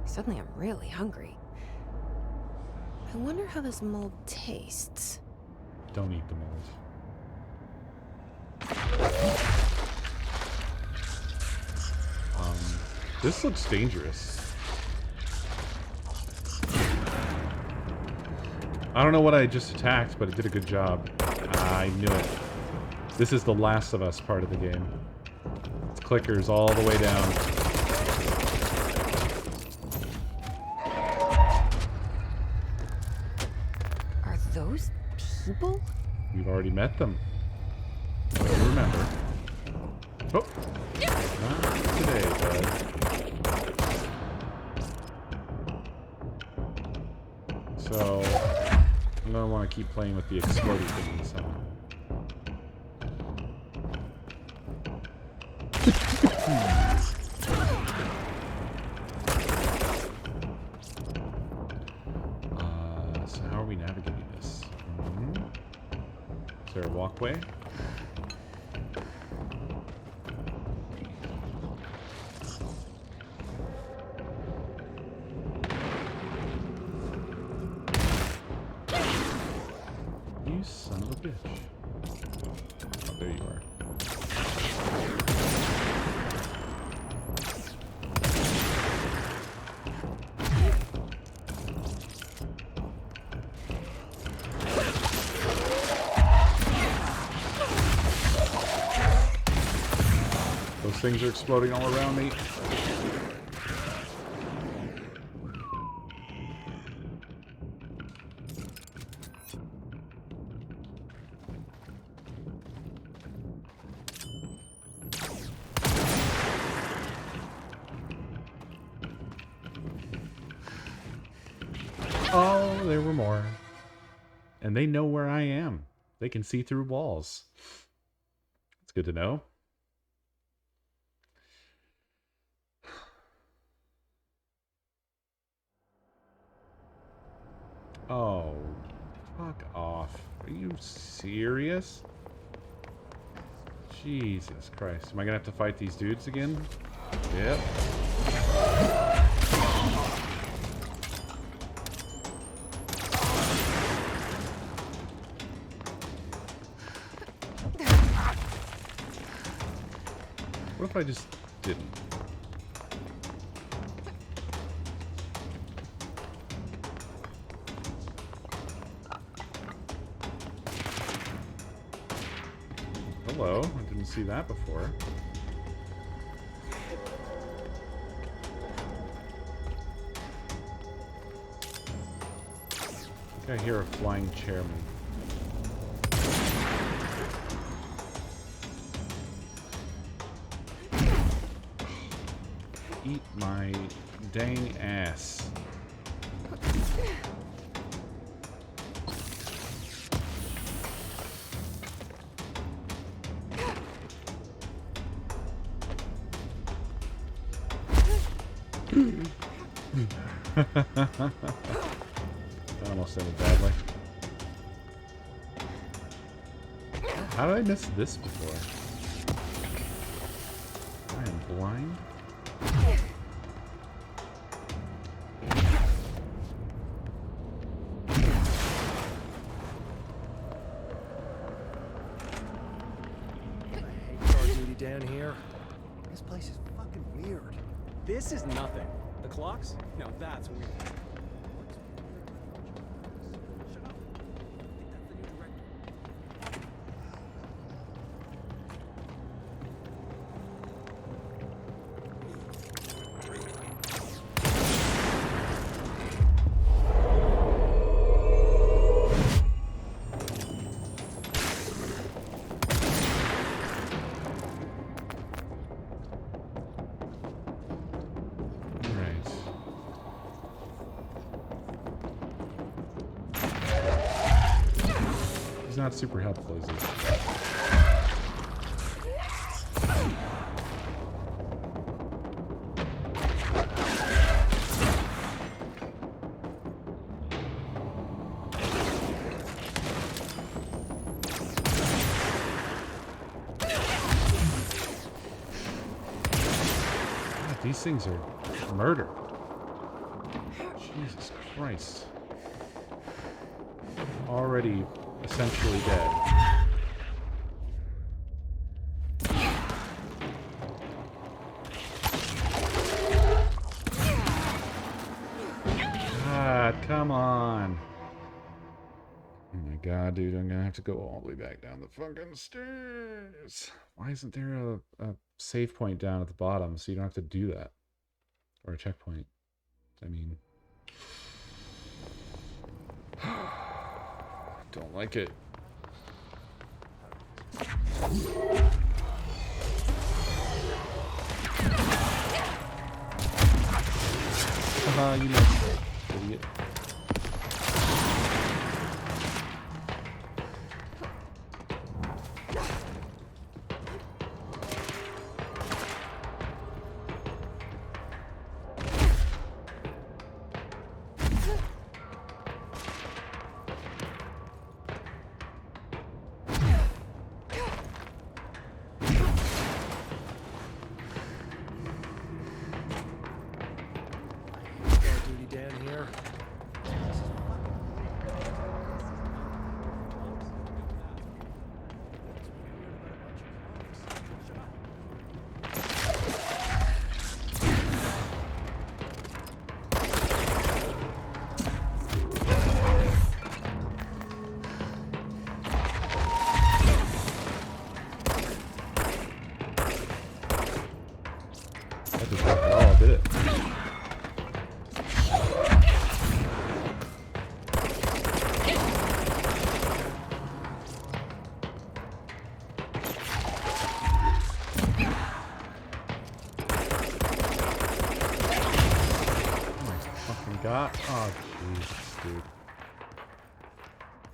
Suddenly I'm really hungry. I wonder how this mold tastes. Don't eat the mold. This looks dangerous. I don't know what I just attacked, but it did a good job. I knew it. This is the Last of Us part of the game. It's clickers all the way down. already met them. I remember. Oh! Not today, bud. So, I'm gonna want to keep playing with the exploding things, huh? So how are we navigating this? Is there a walkway? You son of a bitch. Oh, there you are. Those things are exploding all around me. Oh, there were more. And they know where I am. They can see through walls. It's good to know. Oh, fuck off. Are you serious? Jesus Christ. Am I gonna have to fight these dudes again? Yep. What if I just didn't? Hello, I didn't see that before. I think I hear a flying chairman. Eat my dang ass. That almost ended badly. How did I miss this before? I am blind. Down here. This place is fucking weird. This is nothing. The clocks? No, that's weird. He's not super helpful, is he? God, these things are murder. Jesus Christ. Already essentially dead. God, come on. Oh my god, dude, I'm gonna have to go all the way back down the fucking stairs. Why isn't there a save point down at the bottom so you don't have to do that? Or a checkpoint. I mean... Don't like it. Haha, you missed. Idiot. Duty down here. That didn't work at all, did it? God. Oh, Jesus, dude.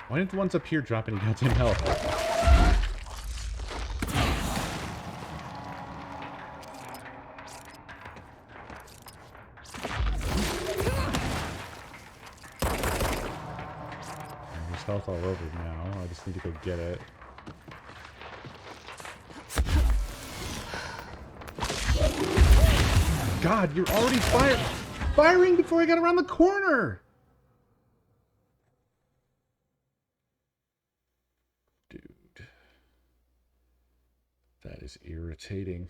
Why didn't the ones up here drop any goddamn health? There's health all over now. I just need to go get it. God, you're already firing before I got around the corner! Dude. That is irritating.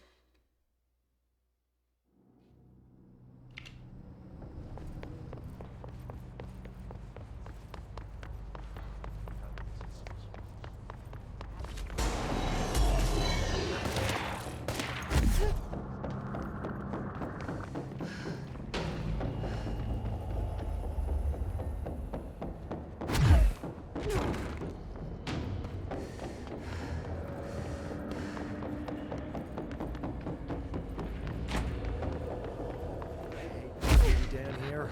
Down here.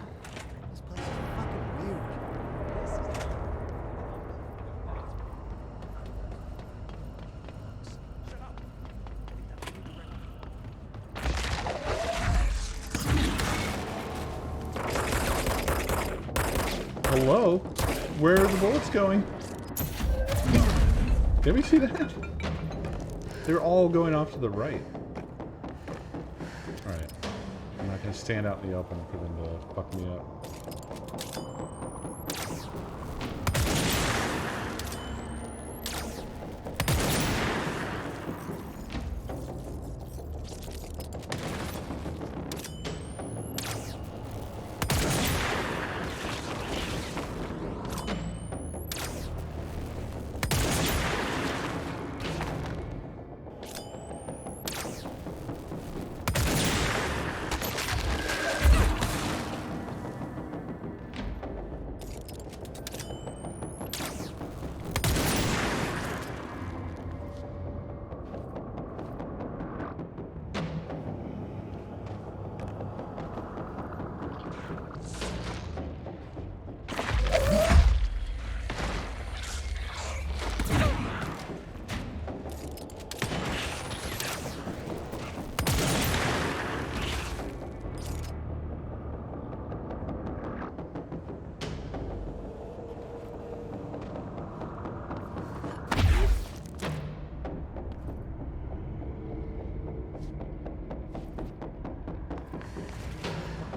This place is fucking weird. Hello? Where are the bullets going? Did we see that? They're all going off to the right. Alright. I'm not gonna stand out in the open for them to fuck me up.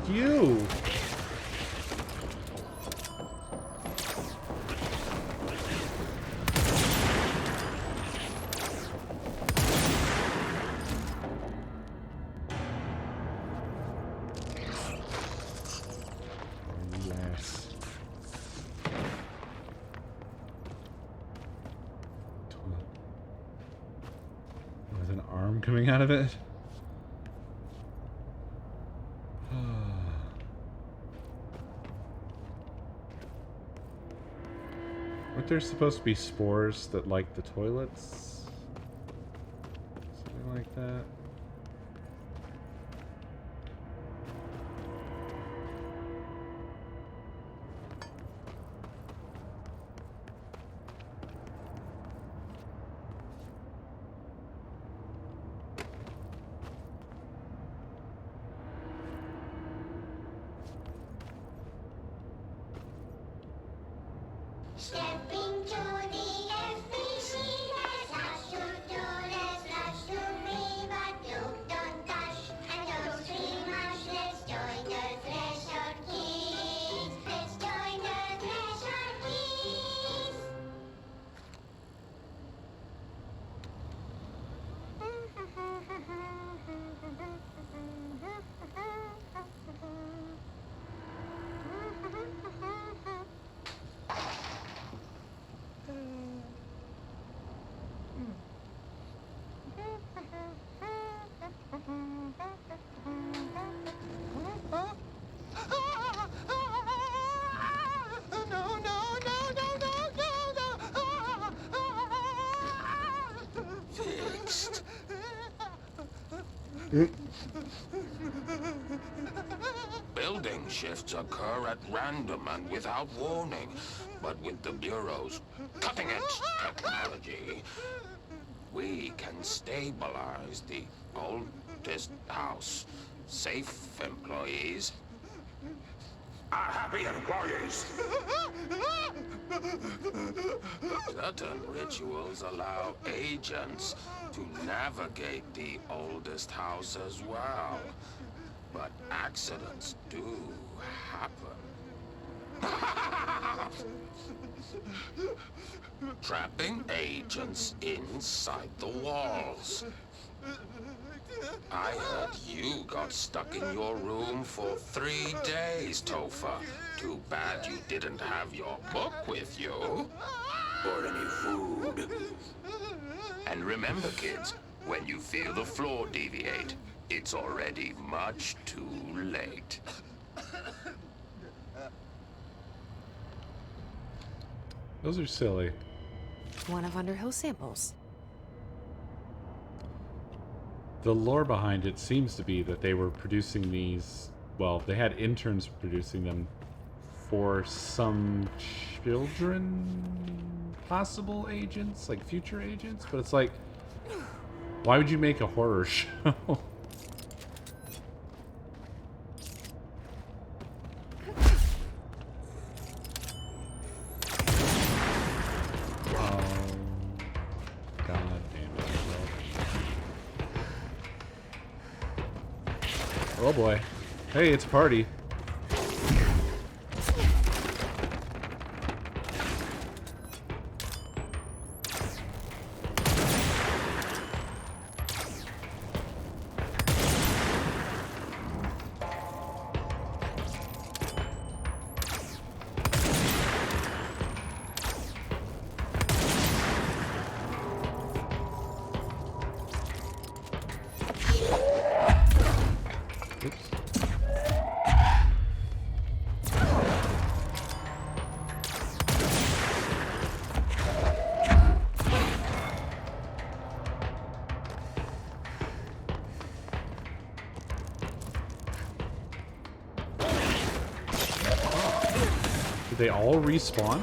You! Yes. With an arm coming out of it? Weren't there supposed to be spores that like the toilets? Step into the FBC, there's lots to do, there's lots to be, but look, don't touch, and don't scream much. Let's join the Thresher Kids. Let's join the Thresher Kids. Fixed. Building shifts occur at random and without warning, but with the Bureau's cutting-edge technology, we can stabilize the oldest house. Safe employees are happy employees. Certain rituals allow agents to navigate the oldest house as well. But accidents do happen. Trapping agents inside the walls. I heard you got stuck in your room for 3 days, Topher. Too bad you didn't have your book with you. Or any food. And remember, kids, when you feel the floor deviate, it's already much too late. Those are silly. One of Underhill's samples. The lore behind it seems to be that they were producing these, well, they had interns producing them for some children, possible agents, like future agents, but it's like, why would you make a horror show? Oh boy. Hey, it's a party. They all respawn?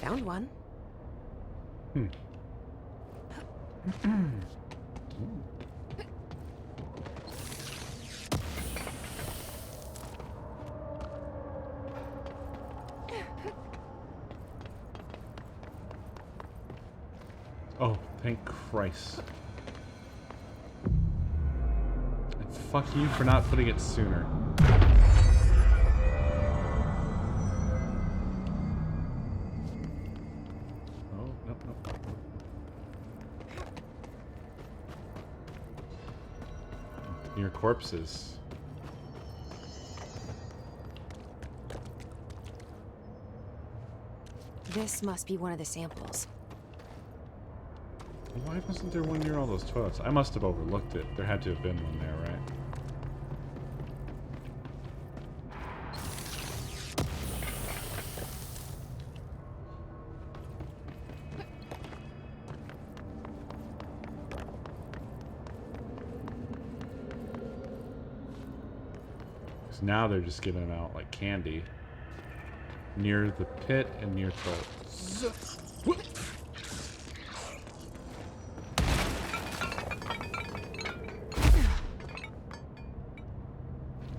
Found one. Oh, thank Christ. And fuck you for not putting it sooner. Near corpses. This must be one of the samples. Why wasn't there one near all those toilets? I must have overlooked it. There had to have been one there, right? So now they're just giving them out like candy. Near the pit and near toilet.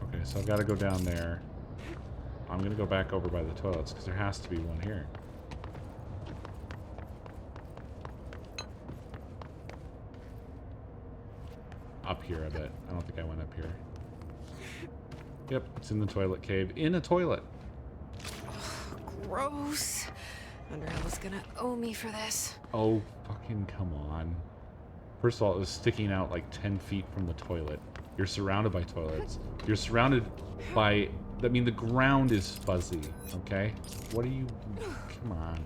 Okay, so I've got to go down there. I'm going to go back over by the toilets because there has to be one here. Up here, I bet. I don't think I went up here. Yep, it's in the toilet cave. In a toilet. Gross. Underhill was gonna owe me for this. Oh, fucking come on. First of all, it was sticking out like 10 feet from the toilet. You're surrounded by toilets. You're surrounded by... I mean, the ground is fuzzy, okay? What are you... Come on.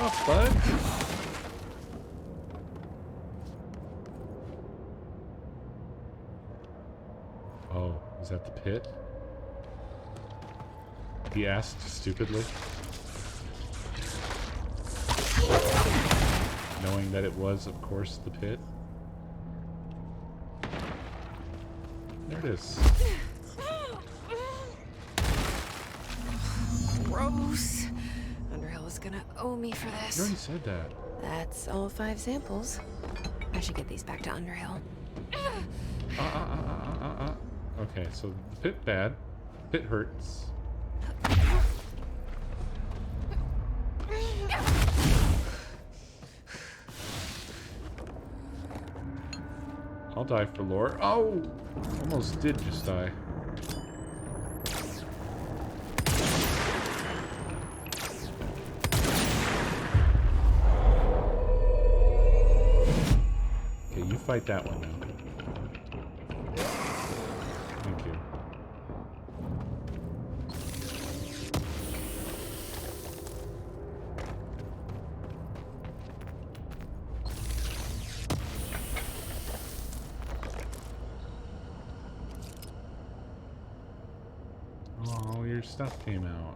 Oh, bud. Oh, is that the pit? He asked stupidly. Knowing that it was, of course, the pit. There it is. Gross. Underhill was gonna owe me for this. You already said that. That's all 5 samples. I should get these back to Underhill. Okay, so the pit bad. Pit hurts. I'll die for lore. Oh! Almost did just die. Okay, you fight that one now. Thank you. Oh, your stuff came out.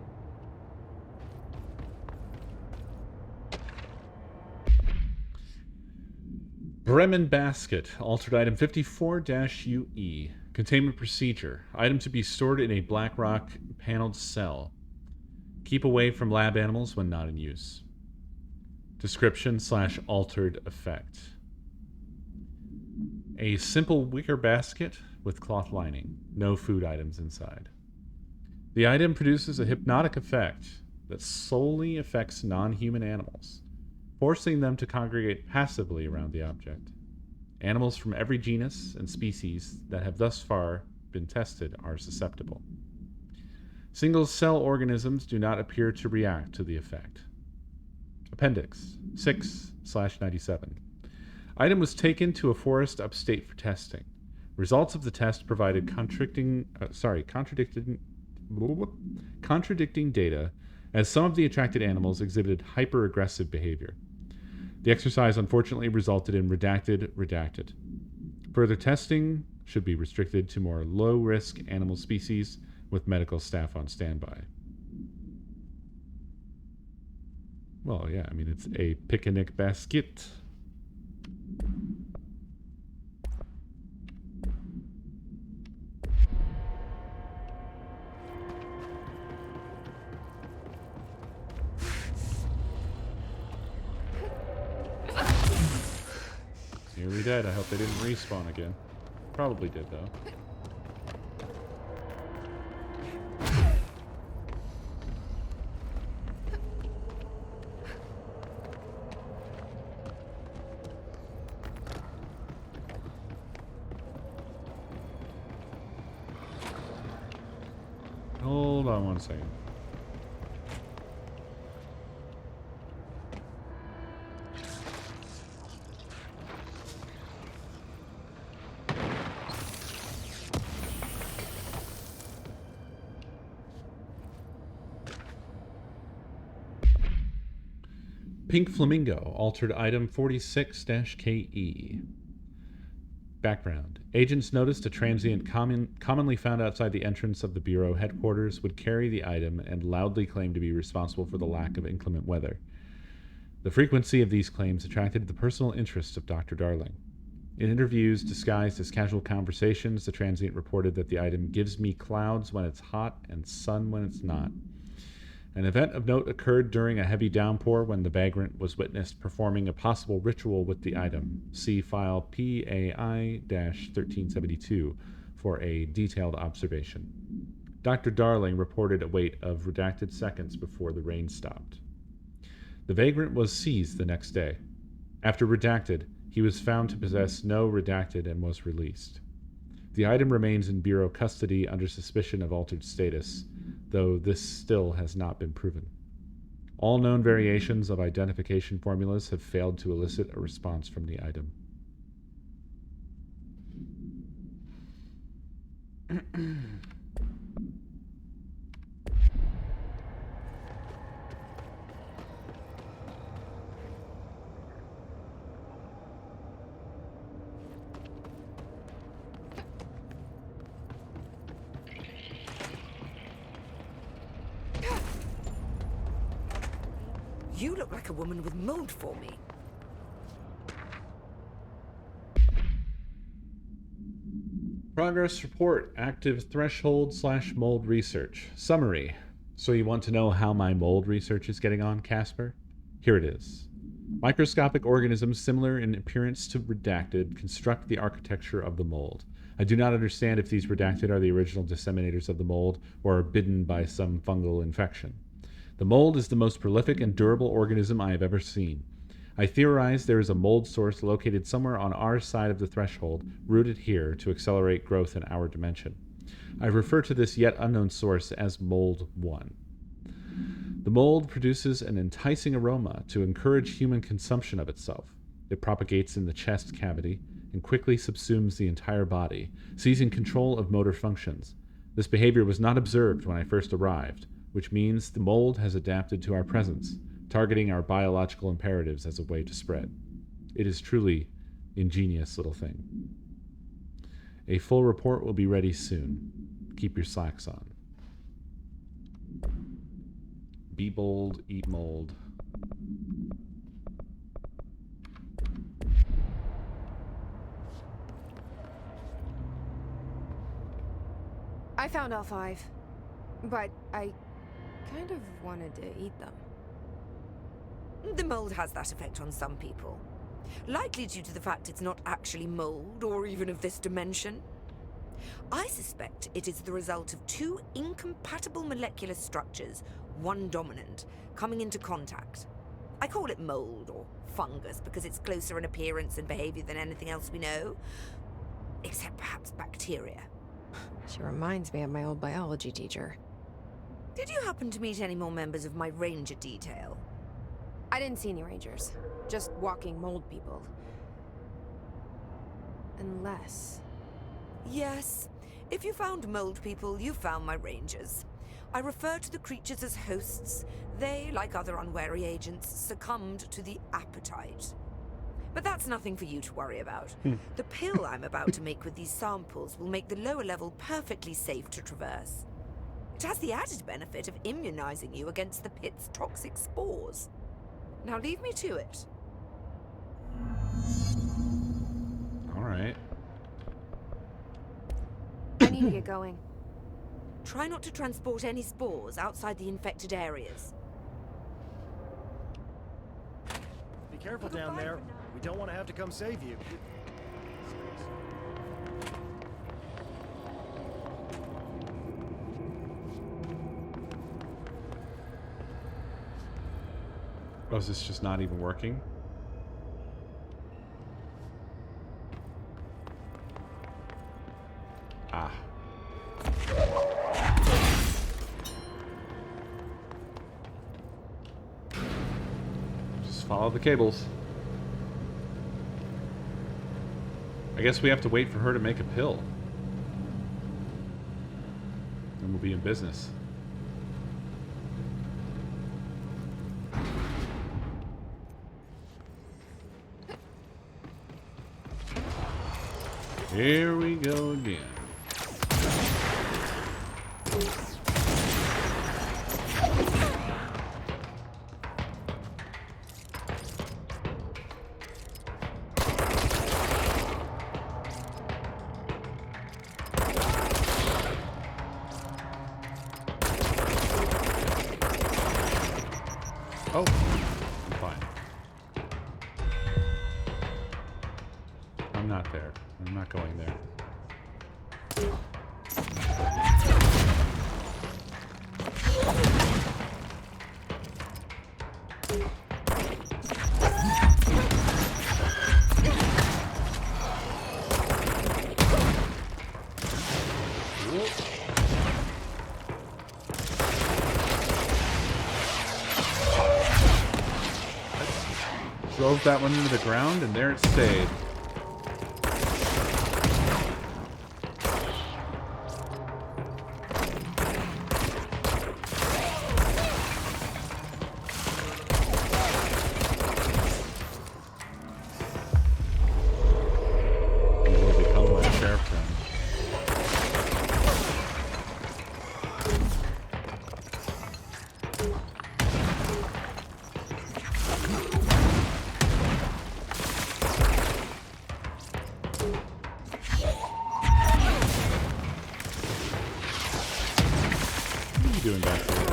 Bremen Basket, altered item 54-UE. Containment procedure. Item to be stored in a black rock paneled cell. Keep away from lab animals when not in use. Description/altered effect. A simple wicker basket with cloth lining. No food items inside. The item produces a hypnotic effect that solely affects non-human animals, forcing them to congregate passively around the object. Animals from every genus and species that have thus far been tested are susceptible. Single-cell organisms do not appear to react to the effect. Appendix 6/97. Item was taken to a forest upstate for testing. Results of the test provided contradicting data, as some of the attracted animals exhibited hyper-aggressive behavior. The exercise unfortunately resulted in redacted. Further testing should be restricted to more low-risk animal species with medical staff on standby. Well, yeah, I mean, it's a picnic basket. Nearly dead. I hope they didn't respawn again. Probably did, though. Hold on one second. Pink Flamingo, altered item 46-KE. Background. Agents noticed a transient commonly found outside the entrance of the Bureau headquarters would carry the item and loudly claim to be responsible for the lack of inclement weather. The frequency of these claims attracted the personal interest of Dr. Darling. In interviews disguised as casual conversations, the transient reported that the item gives me clouds when it's hot and sun when it's not. An event of note occurred during a heavy downpour when the vagrant was witnessed performing a possible ritual with the item. See file PAI-1372 for a detailed observation. Dr. Darling reported a wait of redacted seconds before the rain stopped. The vagrant was seized the next day. After redacted, he was found to possess no redacted and was released. The item remains in Bureau custody under suspicion of altered status, though this still has not been proven. All known variations of identification formulas have failed to elicit a response from the item. You look like a woman with mold for me. Progress report, active threshold/mold research. Summary. So you want to know how my mold research is getting on, Casper? Here it is. Microscopic organisms similar in appearance to redacted construct the architecture of the mold. I do not understand if these redacted are the original disseminators of the mold or are bitten by some fungal infection. The mold is the most prolific and durable organism I have ever seen. I theorize there is a mold source located somewhere on our side of the threshold, rooted here to accelerate growth in our dimension. I refer to this yet unknown source as Mold 1. The mold produces an enticing aroma to encourage human consumption of itself. It propagates in the chest cavity and quickly subsumes the entire body, seizing control of motor functions. This behavior was not observed when I first arrived, which means the mold has adapted to our presence, targeting our biological imperatives as a way to spread. It is truly ingenious little thing. A full report will be ready soon. Keep your slacks on. Be bold, eat mold. I found all 5, but I kind of wanted to eat them. The mold has that effect on some people. Likely due to the fact it's not actually mold or even of this dimension. I suspect it is the result of 2 incompatible molecular structures, one dominant, coming into contact. I call it mold or fungus because it's closer in appearance and behavior than anything else we know. Except perhaps bacteria. She reminds me of my old biology teacher. Did you happen to meet any more members of my ranger detail? I didn't see any rangers. Just walking mold people. Unless... Yes. If you found mold people, you found my rangers. I refer to the creatures as hosts. They, like other unwary agents, succumbed to the appetite. But that's nothing for you to worry about. The pill I'm about to make with these samples will make the lower level perfectly safe to traverse. It has the added benefit of immunizing you against the pit's toxic spores. Now leave me to it. All right. I need to get going. Try not to transport any spores outside the infected areas. Be careful down there. We don't want to have to come save you. Oh, is this just not even working? Ah. Just follow the cables. I guess we have to wait for her to make a pill. And we'll be in business. Here we go again. Oh, I'm fine. I'm not there. I'm not going there. Drove that one into the ground, and there it stayed. You will become my fair friend. What are you doing back there?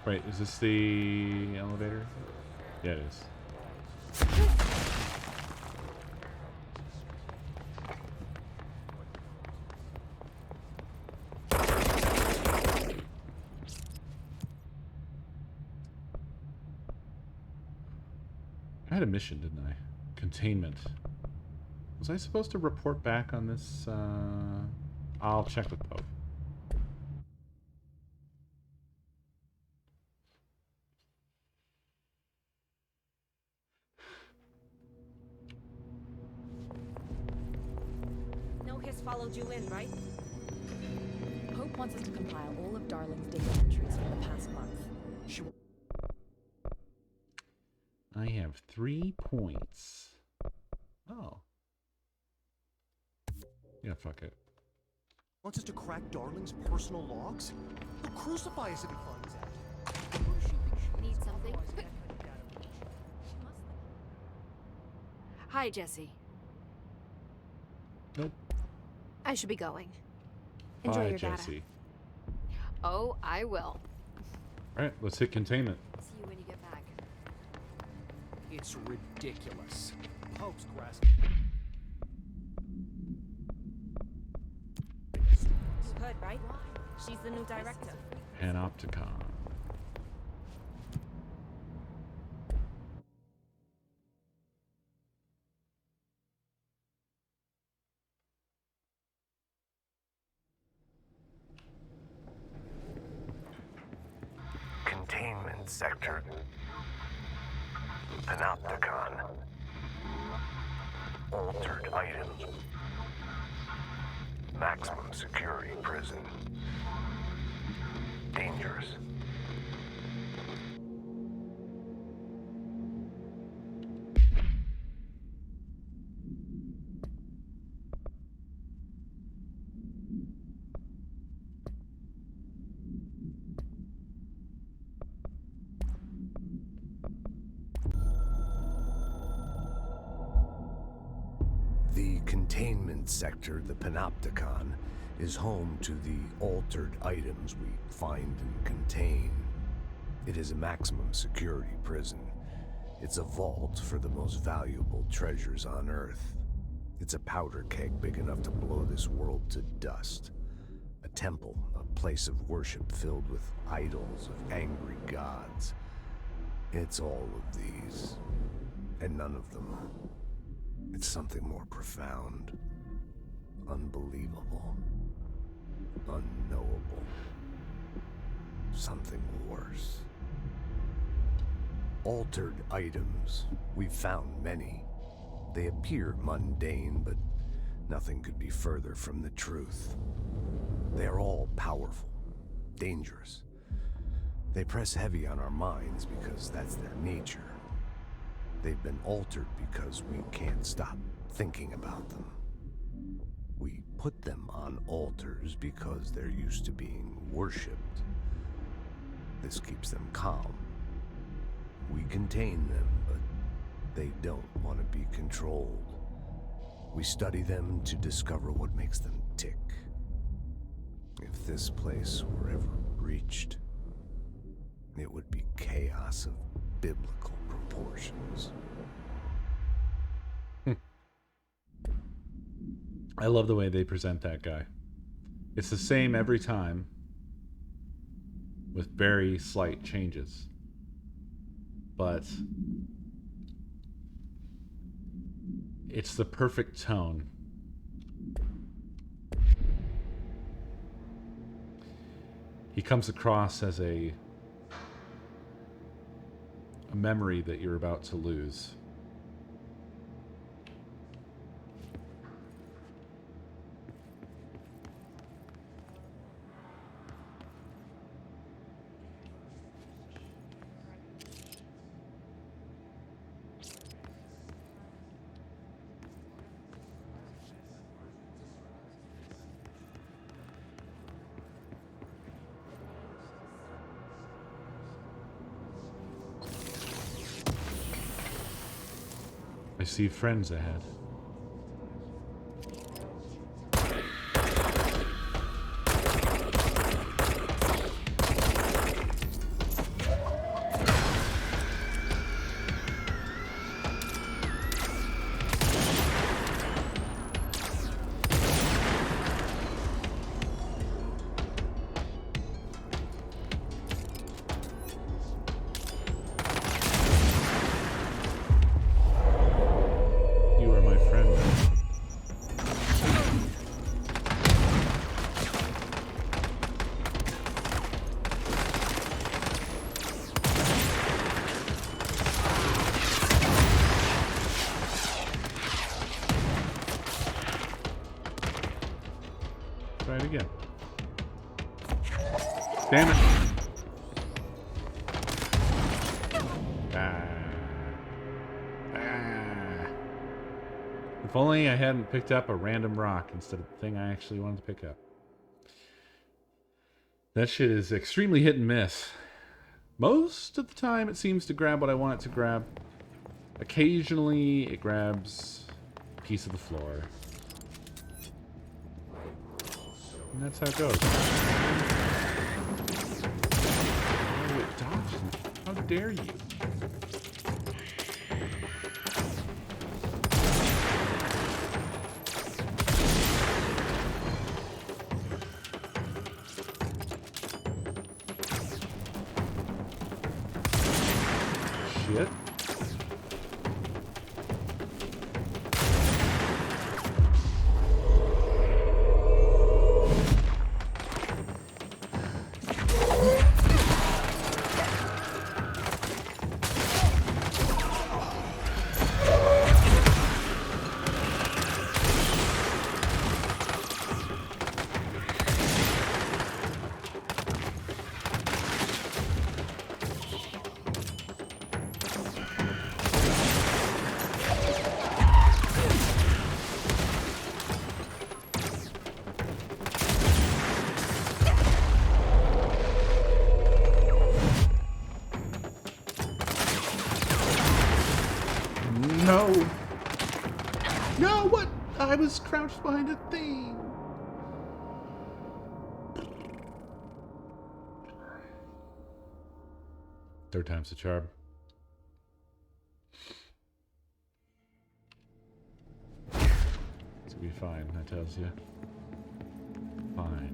Right, is this the elevator? Yeah, it is. I had a mission, didn't I? Containment. Was I supposed to report back on this? I'll check with Pope. No hiss followed you in, right? Pope wants us to compile all of Darling's data entries from the past month. I have 3 points. Oh. Yeah, fuck it. Wants us to crack Darling's personal logs? They'll crucify us if he finds out. Need something? Hi, Jesse. Nope. I should be going. Enjoy Bye, your data. Jesse. Oh, I will. Alright, let's hit containment. See you when you get back. It's ridiculous. Pope's grasping. You heard, right? She's the new director. Panopticon. Containment sector. Panopticon. Altered items. Maximum security prison. Dangerous. The containment sector, the Panopticon, is home to the altered items we find and contain. It is a maximum security prison. It's a vault for the most valuable treasures on Earth. It's a powder keg big enough to blow this world to dust. A temple, a place of worship filled with idols of angry gods. It's all of these, and none of them. It's something more profound, unbelievable, unknowable. something worse. Altered items. We've found many. They appear mundane, but nothing could be further from the truth. They're all powerful, dangerous. They press heavy on our minds because that's their nature. They've been altered because we can't stop thinking about them. We put them on altars because they're used to being worshipped. This keeps them calm. We contain them, but they don't want to be controlled. We study them to discover what makes them tick. If this place were ever breached, it would be chaos of biblical proportions. I love the way they present that guy. It's the same every time, with very slight changes. But it's the perfect tone. He comes across as a memory that you're about to lose. I see friends ahead. Try it again. Damn it. If only I hadn't picked up a random rock instead of the thing I actually wanted to pick up. That shit is extremely hit and miss. Most of the time it seems to grab what I want it to grab. Occasionally it grabs a piece of the floor. And that's how it goes. Oh, it dodged. How dare you? Shit. No! No, what? I was crouched behind a thing! Third time's the charm. It's gonna be fine, that tells you. Fine.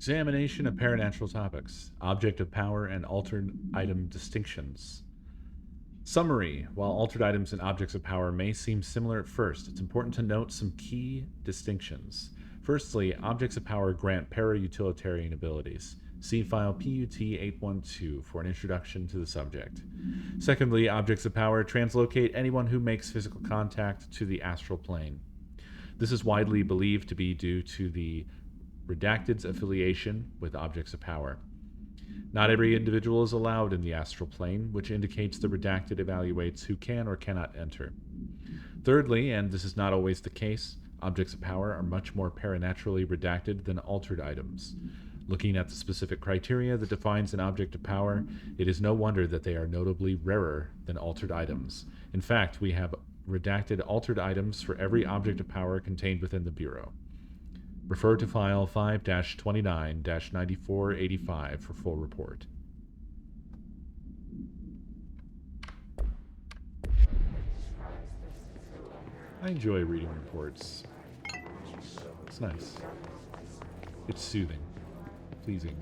Examination of paranatural topics, object of power, and altered item distinctions. Summary. While altered items and objects of power may seem similar at first, it's important to note some key distinctions. Firstly, objects of power grant para-utilitarian abilities. See file PUT 812 for an introduction to the subject. Secondly, objects of power translocate anyone who makes physical contact to the astral plane. This is widely believed to be due to the Redacted's affiliation with objects of power. Not every individual is allowed in the astral plane, which indicates the Redacted evaluates who can or cannot enter. Thirdly, and this is not always the case, objects of power are much more paranaturally redacted than altered items. Looking at the specific criteria that defines an object of power, it is no wonder that they are notably rarer than altered items. In fact, we have redacted altered items for every object of power contained within the Bureau. Refer to file 5-29-9485 for full report. I enjoy reading reports. It's nice. It's soothing. Pleasing.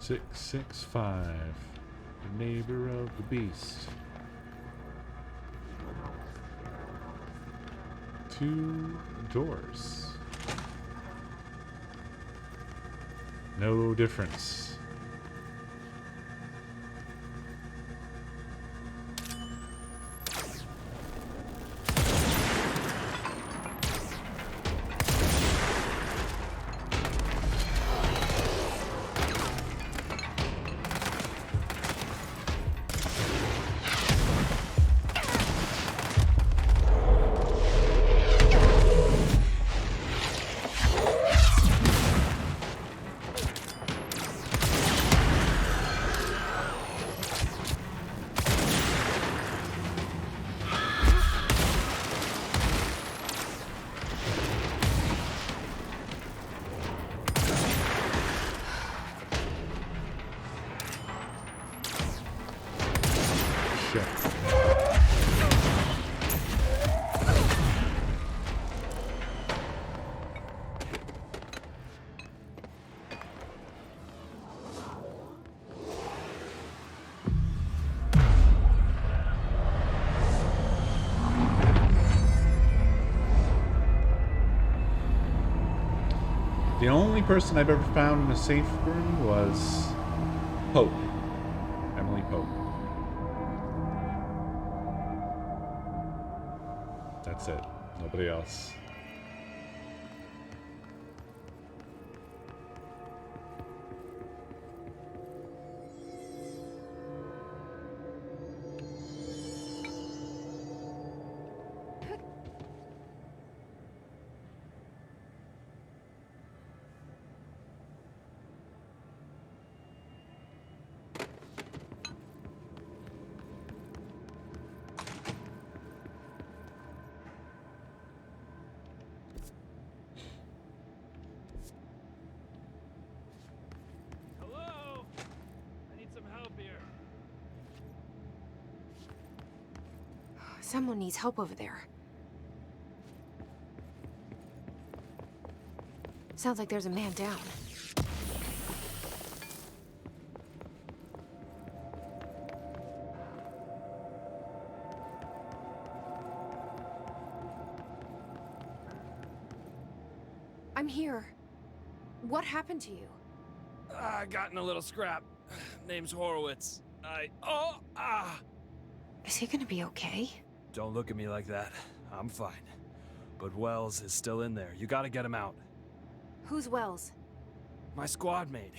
"665, the neighbor of the beast. 2 doors. No difference. The only person I've ever found in a safe room was Pope. Emily Pope. That's it. Nobody else. Someone needs help over there. Sounds like there's a man down. I'm here. What happened to you? I got in a little scrap. Name's Horowitz. Is he gonna be okay? Don't look at me like that. I'm fine. But Wells is still in there. You gotta get him out. Who's Wells? My squad mate.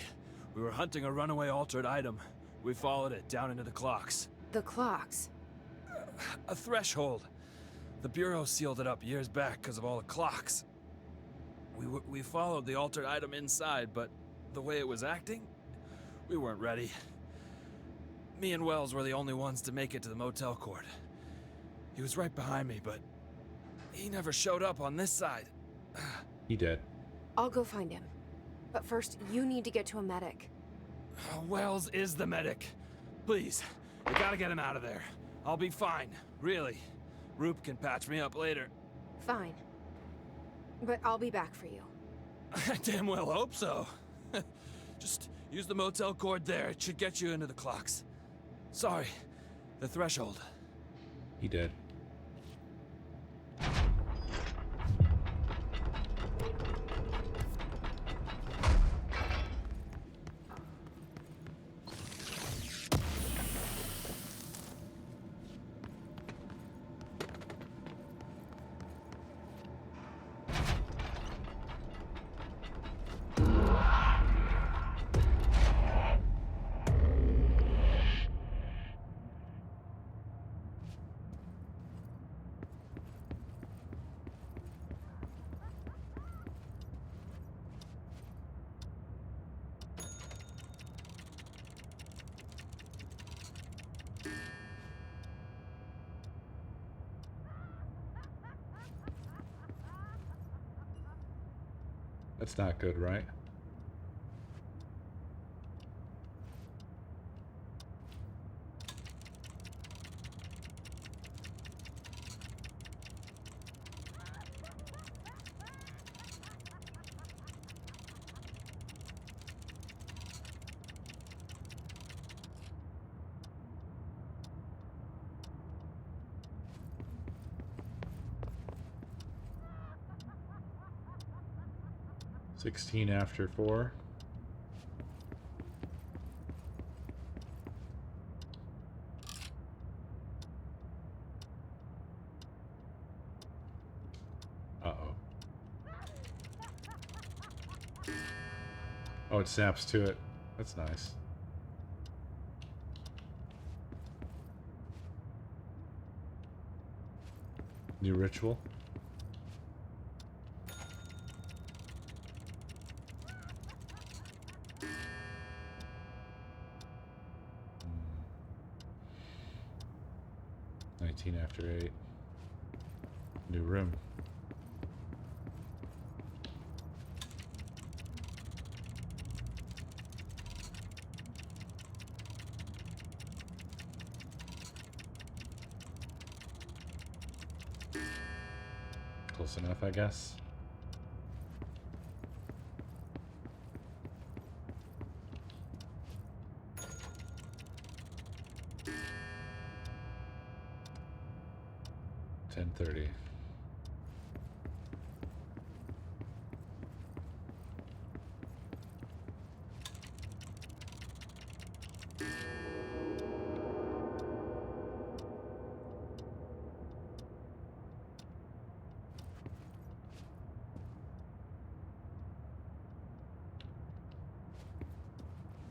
We were hunting a runaway altered item. We followed it down into the clocks. The clocks? A threshold. The Bureau sealed it up years back because of all the clocks. We followed the altered item inside, but the way it was acting, we weren't ready. Me and Wells were the only ones to make it to the motel court. He was right behind me, but he never showed up on this side. He did. I'll go find him. But first, you need to get to a medic. Wells is the medic. Please, you gotta get him out of there. I'll be fine, really. Roop can patch me up later. Fine. But I'll be back for you. I damn well hope so. Just use the motel cord there. It should get you into the clocks. Sorry, the threshold. He did. That's not good, right? "16 after 4. Uh-oh. Oh, it snaps to it. That's nice. New ritual. After 8. New room. Close enough, I guess. .30.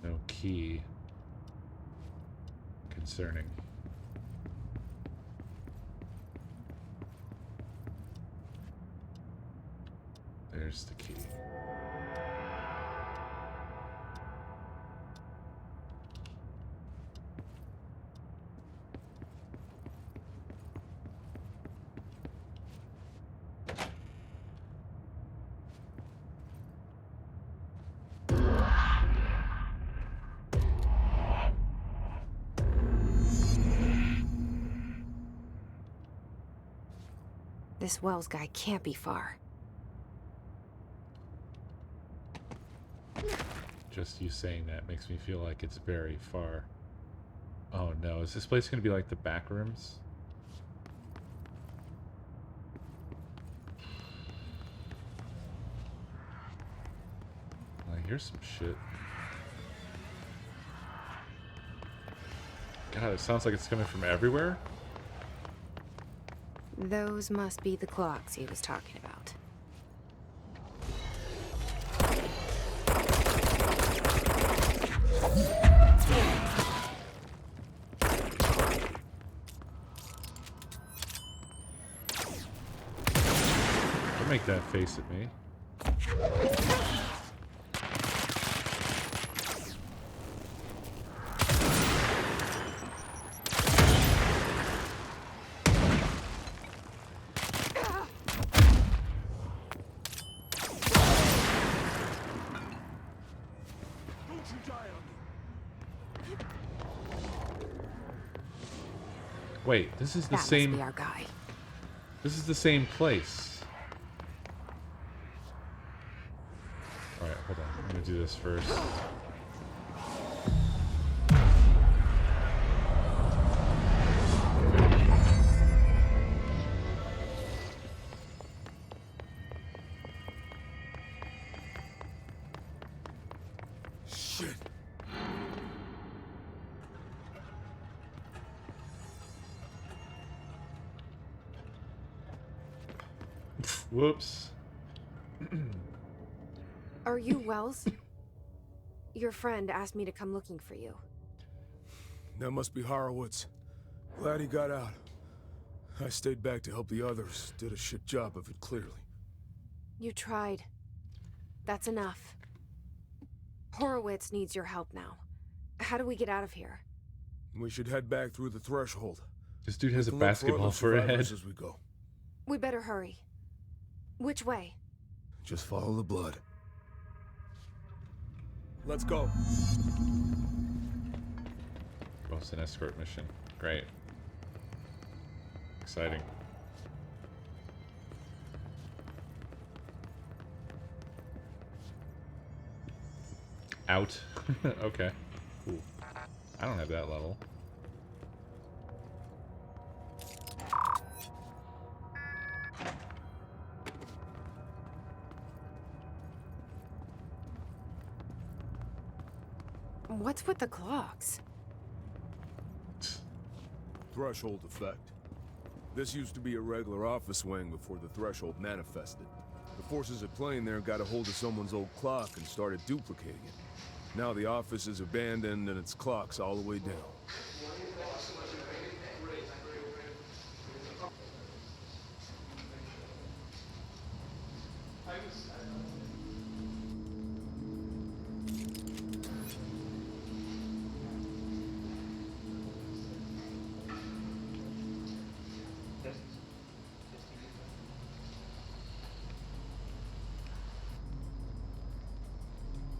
No key. Concerning. There's the key. This Wells guy can't be far. Just you saying that makes me feel like it's very far. Oh no, is this place gonna be like the back rooms? I hear some shit. God, it sounds like it's coming from everywhere. Those must be the clocks he was talking about. Don't make that face at me. Wait, this is the That same. must be our guy. This is the same place. Alright, hold on. I'm gonna do this first. Shit. Whoops. Are you Wells? Your friend asked me to come looking for you. That must be Horowitz. Glad he got out. I stayed back to help the others. Did a shit job of it, clearly. You tried. That's enough. Horowitz needs your help now. How do we get out of here? We should head back through the threshold. This dude has a We can look basketball other for a head. survivors as we go. We better hurry. Which way? Just follow the blood. Let's go. Oh, it's an escort mission. Great. Exciting. Out. Okay. Cool. I don't have that level. What's with the clocks? Threshold effect. This used to be a regular office wing before the threshold manifested. The forces at play in there got a hold of someone's old clock and started duplicating it. Now the office is abandoned and its clock's all the way down.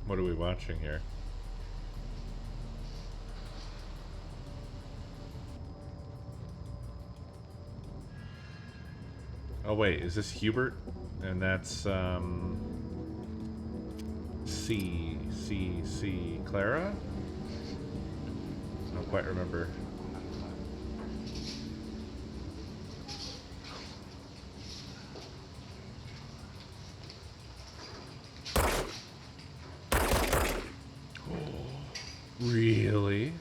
What are we watching here? Oh wait, is this Hubert? And that's C Clara? I don't quite remember. Really?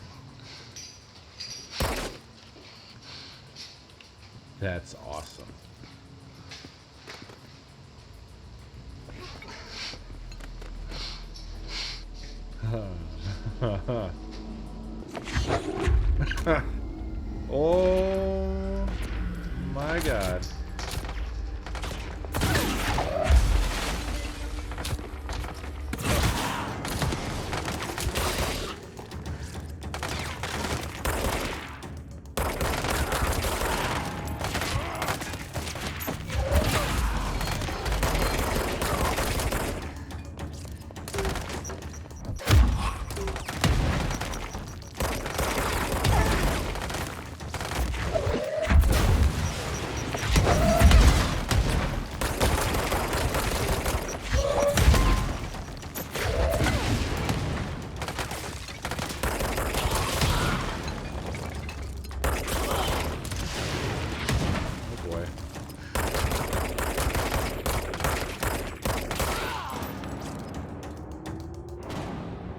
That's awesome. Oh my god.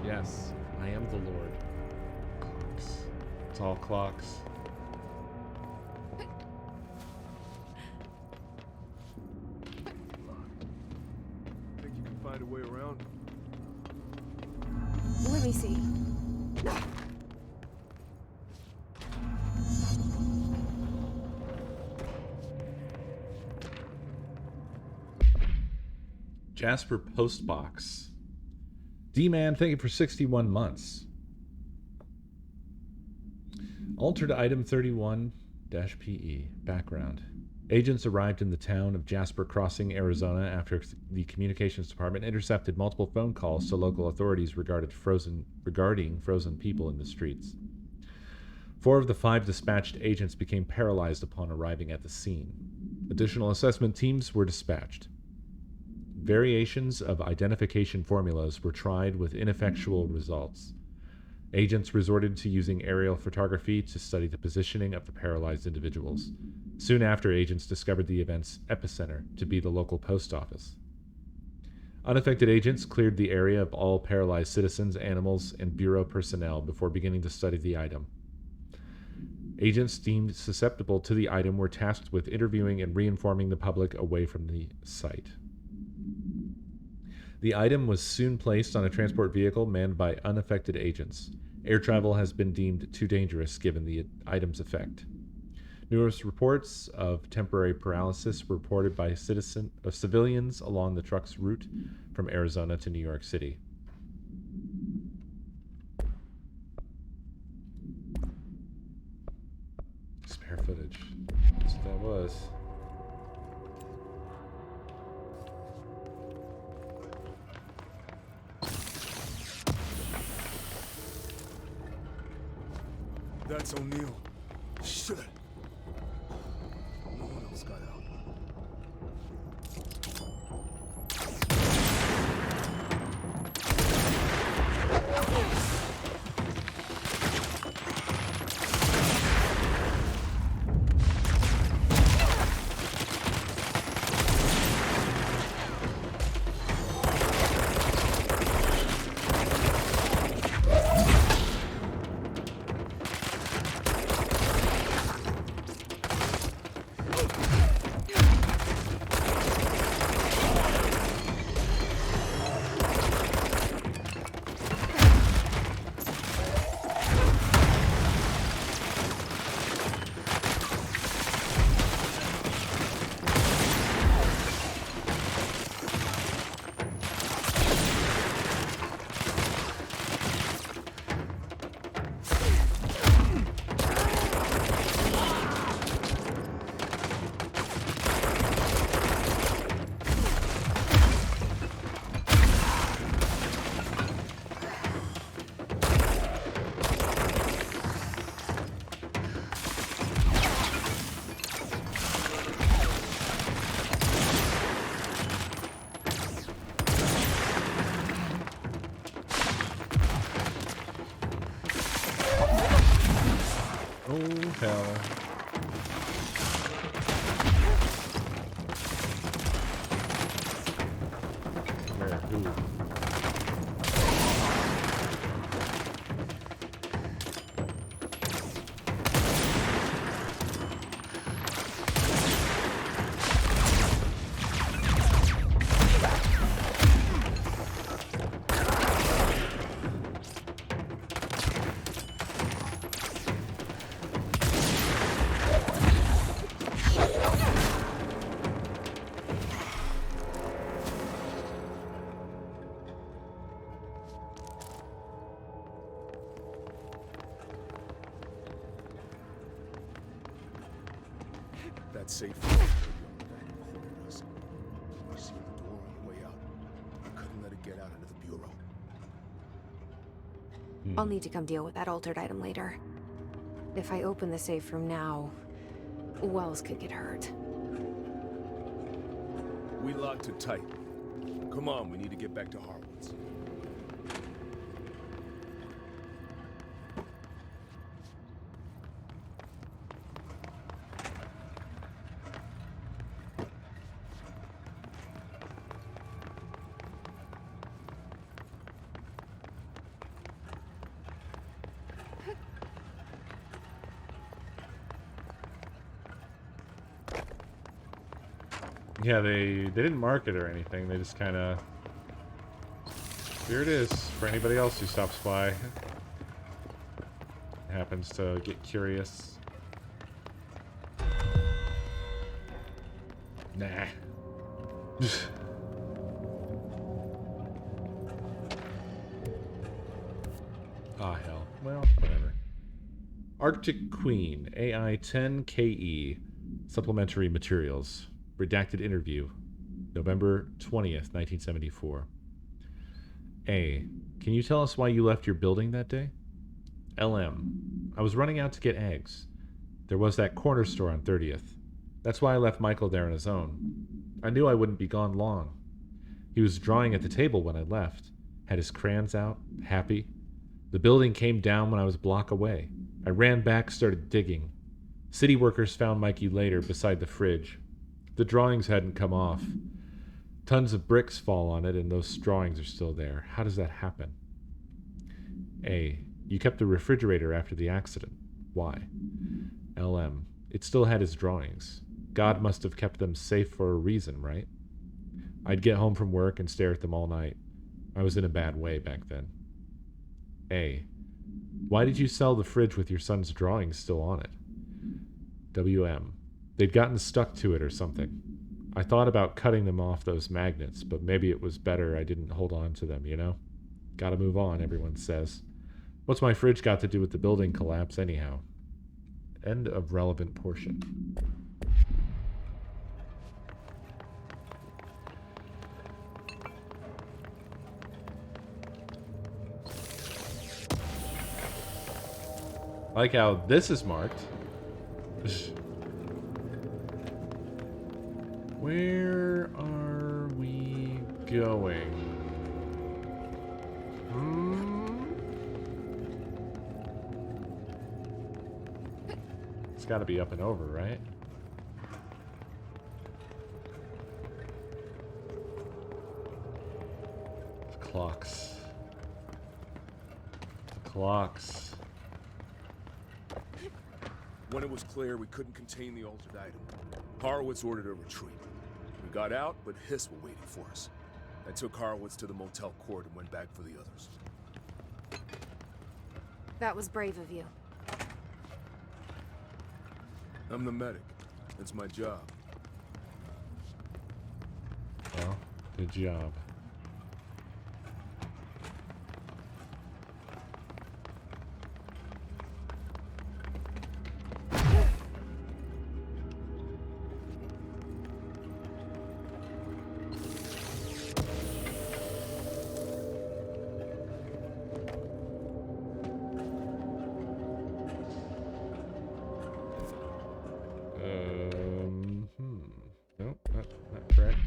Yes, I am the Lord. Clocks. It's all clocks. Think you can find a way around? Let me see. Jasper Postbox. D-Man, thank you for 61 months. Altered item 31-PE. Background. Agents arrived in the town of Jasper Crossing, Arizona after the communications department intercepted multiple phone calls to local authorities regarding frozen people in the streets. 4 of the 5 dispatched agents became paralyzed upon arriving at the scene. Additional assessment teams were dispatched. Variations of identification formulas were tried with ineffectual results. Agents resorted to using aerial photography to study the positioning of the paralyzed individuals. Soon after, agents discovered the event's epicenter to be the local post office. Unaffected agents cleared the area of all paralyzed citizens, animals, and bureau personnel before beginning to study the item. Agents deemed susceptible to the item were tasked with interviewing and reinforming the public away from the site. The item was soon placed on a transport vehicle manned by unaffected agents. Air travel has been deemed too dangerous given the item's effect. Numerous reports of temporary paralysis were reported by civilians along the truck's route from Arizona to New York City. Spare footage. That's what that was. That's O'Neill. Shit. No one else got out. Hell. Where? Ooh. That safe phone holding us. We sealed the door on the way out. We couldn't let it get out into the bureau. I'll need to come deal with that altered item later. If I open the safe room now, Wells could get hurt. We locked it tight. Come on, we need to get back to Harwood's. Yeah, they didn't mark it or anything. They just kind of... Here it is for anybody else who stops by. Happens to get curious. Nah. Ah, hell. Well, whatever. Arctic Queen, AI 10KE, supplementary materials, redacted interview, November 20th, 1974. A. Can you tell us why you left your building that day? LM. I was running out to get eggs. There was that corner store on 30th. That's why I left Michael there on his own. I knew I wouldn't be gone long. He was drawing at the table when I left, had his crayons out, happy. The building came down when I was a block away. I ran back, started digging. City workers found Mikey later beside the fridge. The drawings hadn't come off. Tons of bricks fall on it, and those drawings are still there. How does that happen? A. You kept the refrigerator after the accident. Why? LM. It still had his drawings. God must have kept them safe for a reason, right? I'd get home from work and stare at them all night. I was in a bad way back then. A. Why did you sell the fridge with your son's drawings still on it? WM. They'd gotten stuck to it or something. I thought about cutting them off those magnets, but maybe it was better I didn't hold on to them, you know? Gotta move on, everyone says. What's my fridge got to do with the building collapse anyhow? End of relevant portion. I like how this is marked. Where are we going? It's got to be up and over, right? The clocks. The clocks. When it was clear we couldn't contain the altered item, Horowitz ordered a retreat. We got out, but Hiss were waiting for us. I took Horowitz to the motel court and went back for the others. That was brave of you. I'm the medic. It's my job. Well, good job. Nope, not correct.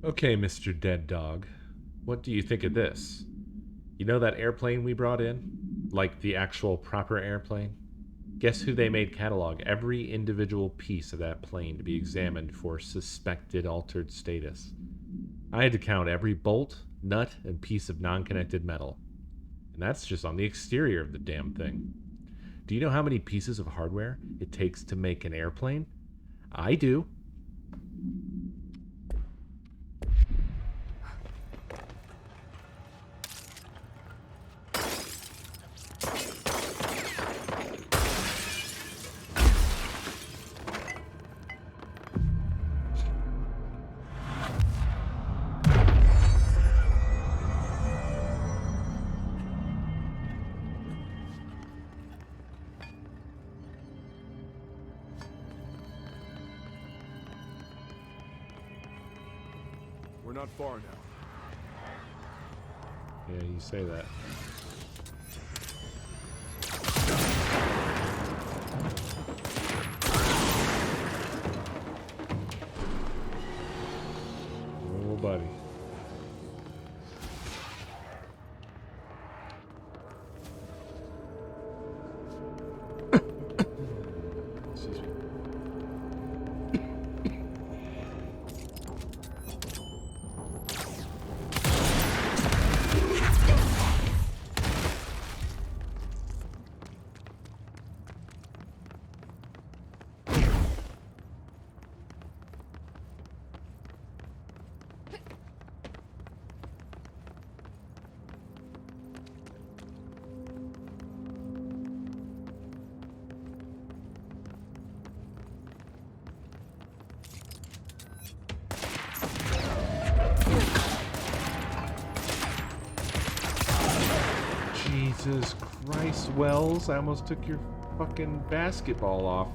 Okay, Mr. Dead Dog. What do you think of this? You know that airplane we brought in? Like the actual proper airplane? Guess who they made catalog every individual piece of that plane to be examined for suspected altered status? I had to count every bolt, nut, and piece of non-connected metal. And that's just on the exterior of the damn thing. Do you know how many pieces of hardware it takes to make an airplane? I do. not far now. Yeah, you say that. Oh, buddy. Excuse me. Jesus Christ, Wells, I almost took your fucking basketball off.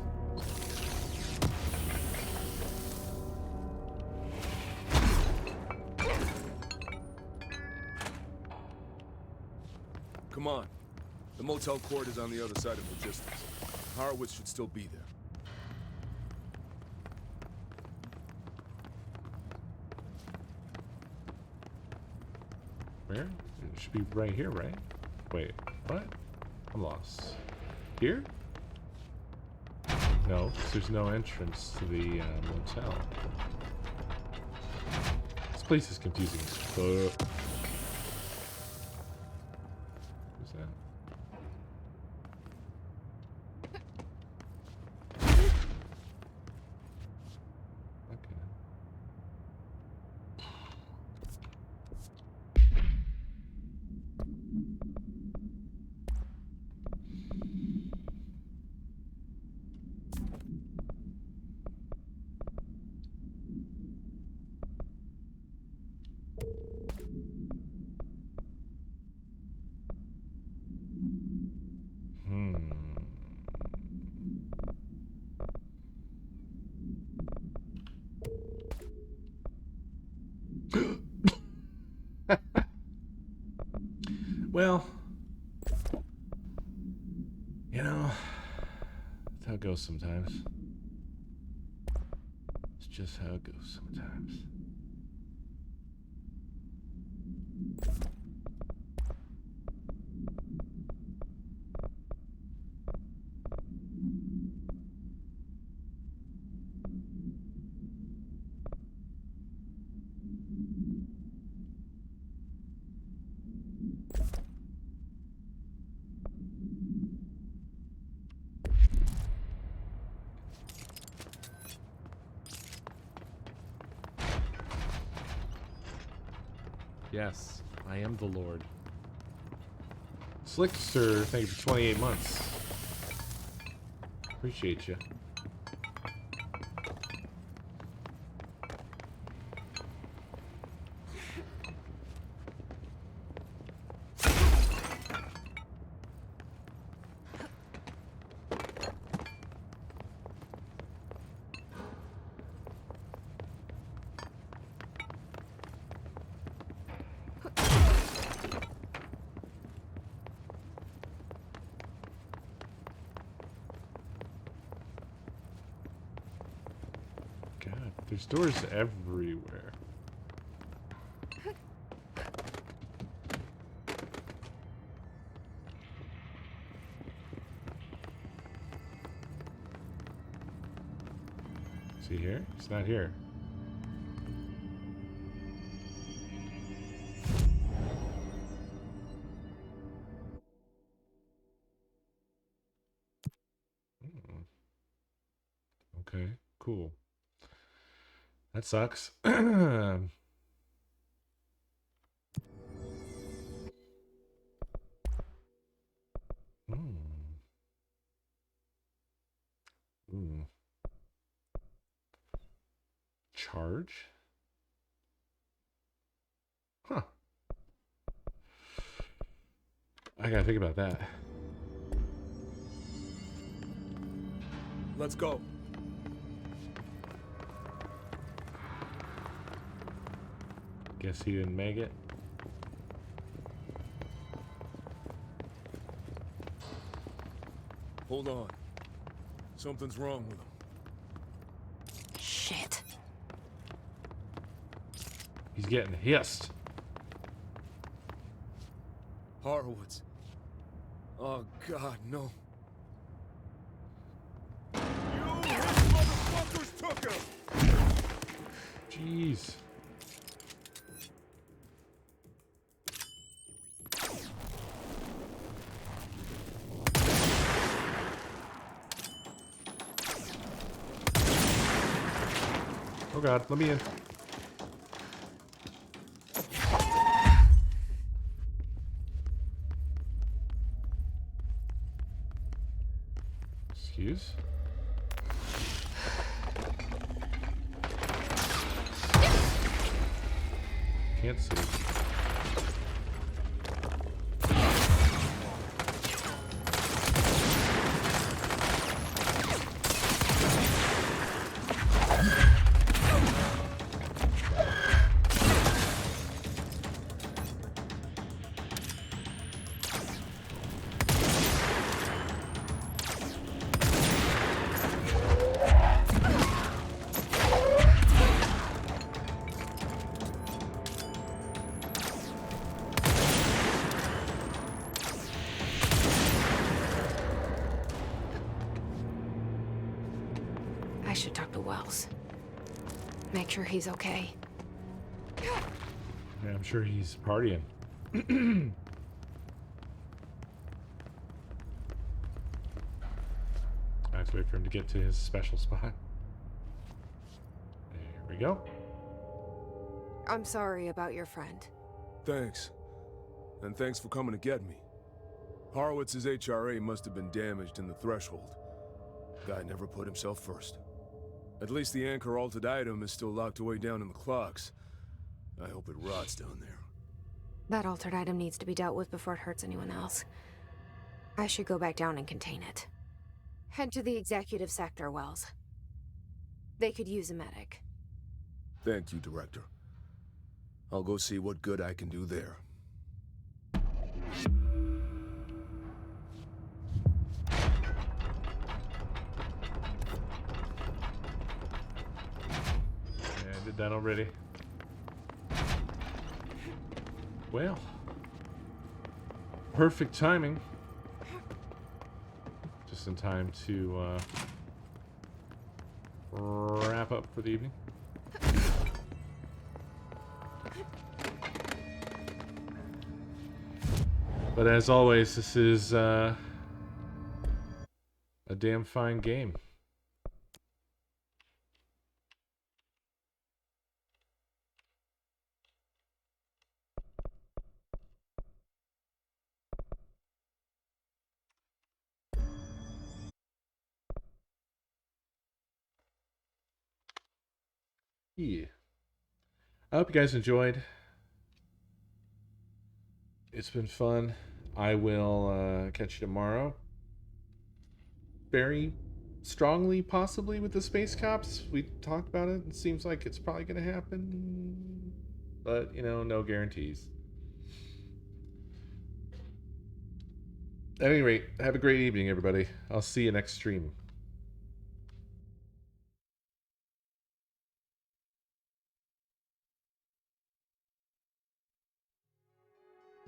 Come on. The motel court is on the other side of logistics. Horowitz should still be there. Where? It should be right here, right? Wait, what? I'm lost. Here? No, 'cause there's no entrance to the motel. This place is confusing as fuck. Who's that? Okay. Well, you know, that's how it goes sometimes. It's just how it goes sometimes. Yes, I am the Lord. Slickster, thank you for 28 months. Appreciate you. God, there's doors everywhere. Is he here? He's not here. Okay, cool. That sucks. Ooh. Charge? Huh. I gotta think about that. Let's go. Guess he didn't make it. Hold on. Something's wrong with him. Shit. He's getting hissed. Horowitz. Oh, God, no. You motherfuckers took him! Jeez. Oh God, let me in. Excuse? Can't see. I should talk to Wells. Make sure he's okay. Yeah, I'm sure he's partying. I have to wait for him to get to his special spot. There we go. I'm sorry about your friend. Thanks. And thanks for coming to get me. Horowitz's HRA must have been damaged in the threshold. Guy never put himself first. At least the anchor-altered item is still locked away down in the clocks. I hope it rots down there. That altered item needs to be dealt with before it hurts anyone else. I should go back down and contain it. Head to the executive sector, Wells. They could use a medic. Thank you, Director. I'll go see what good I can do there. Yeah, I did that already. Well, perfect timing. Just in time to wrap up for the evening. But as always, this is a damn fine game. Yeah. I hope you guys enjoyed. It's been fun. I will catch you tomorrow. Very strongly, possibly, with the Space Cops. We talked about it. It seems like it's probably going to happen. But, you know, no guarantees. At any rate, have a great evening, everybody. I'll see you next stream.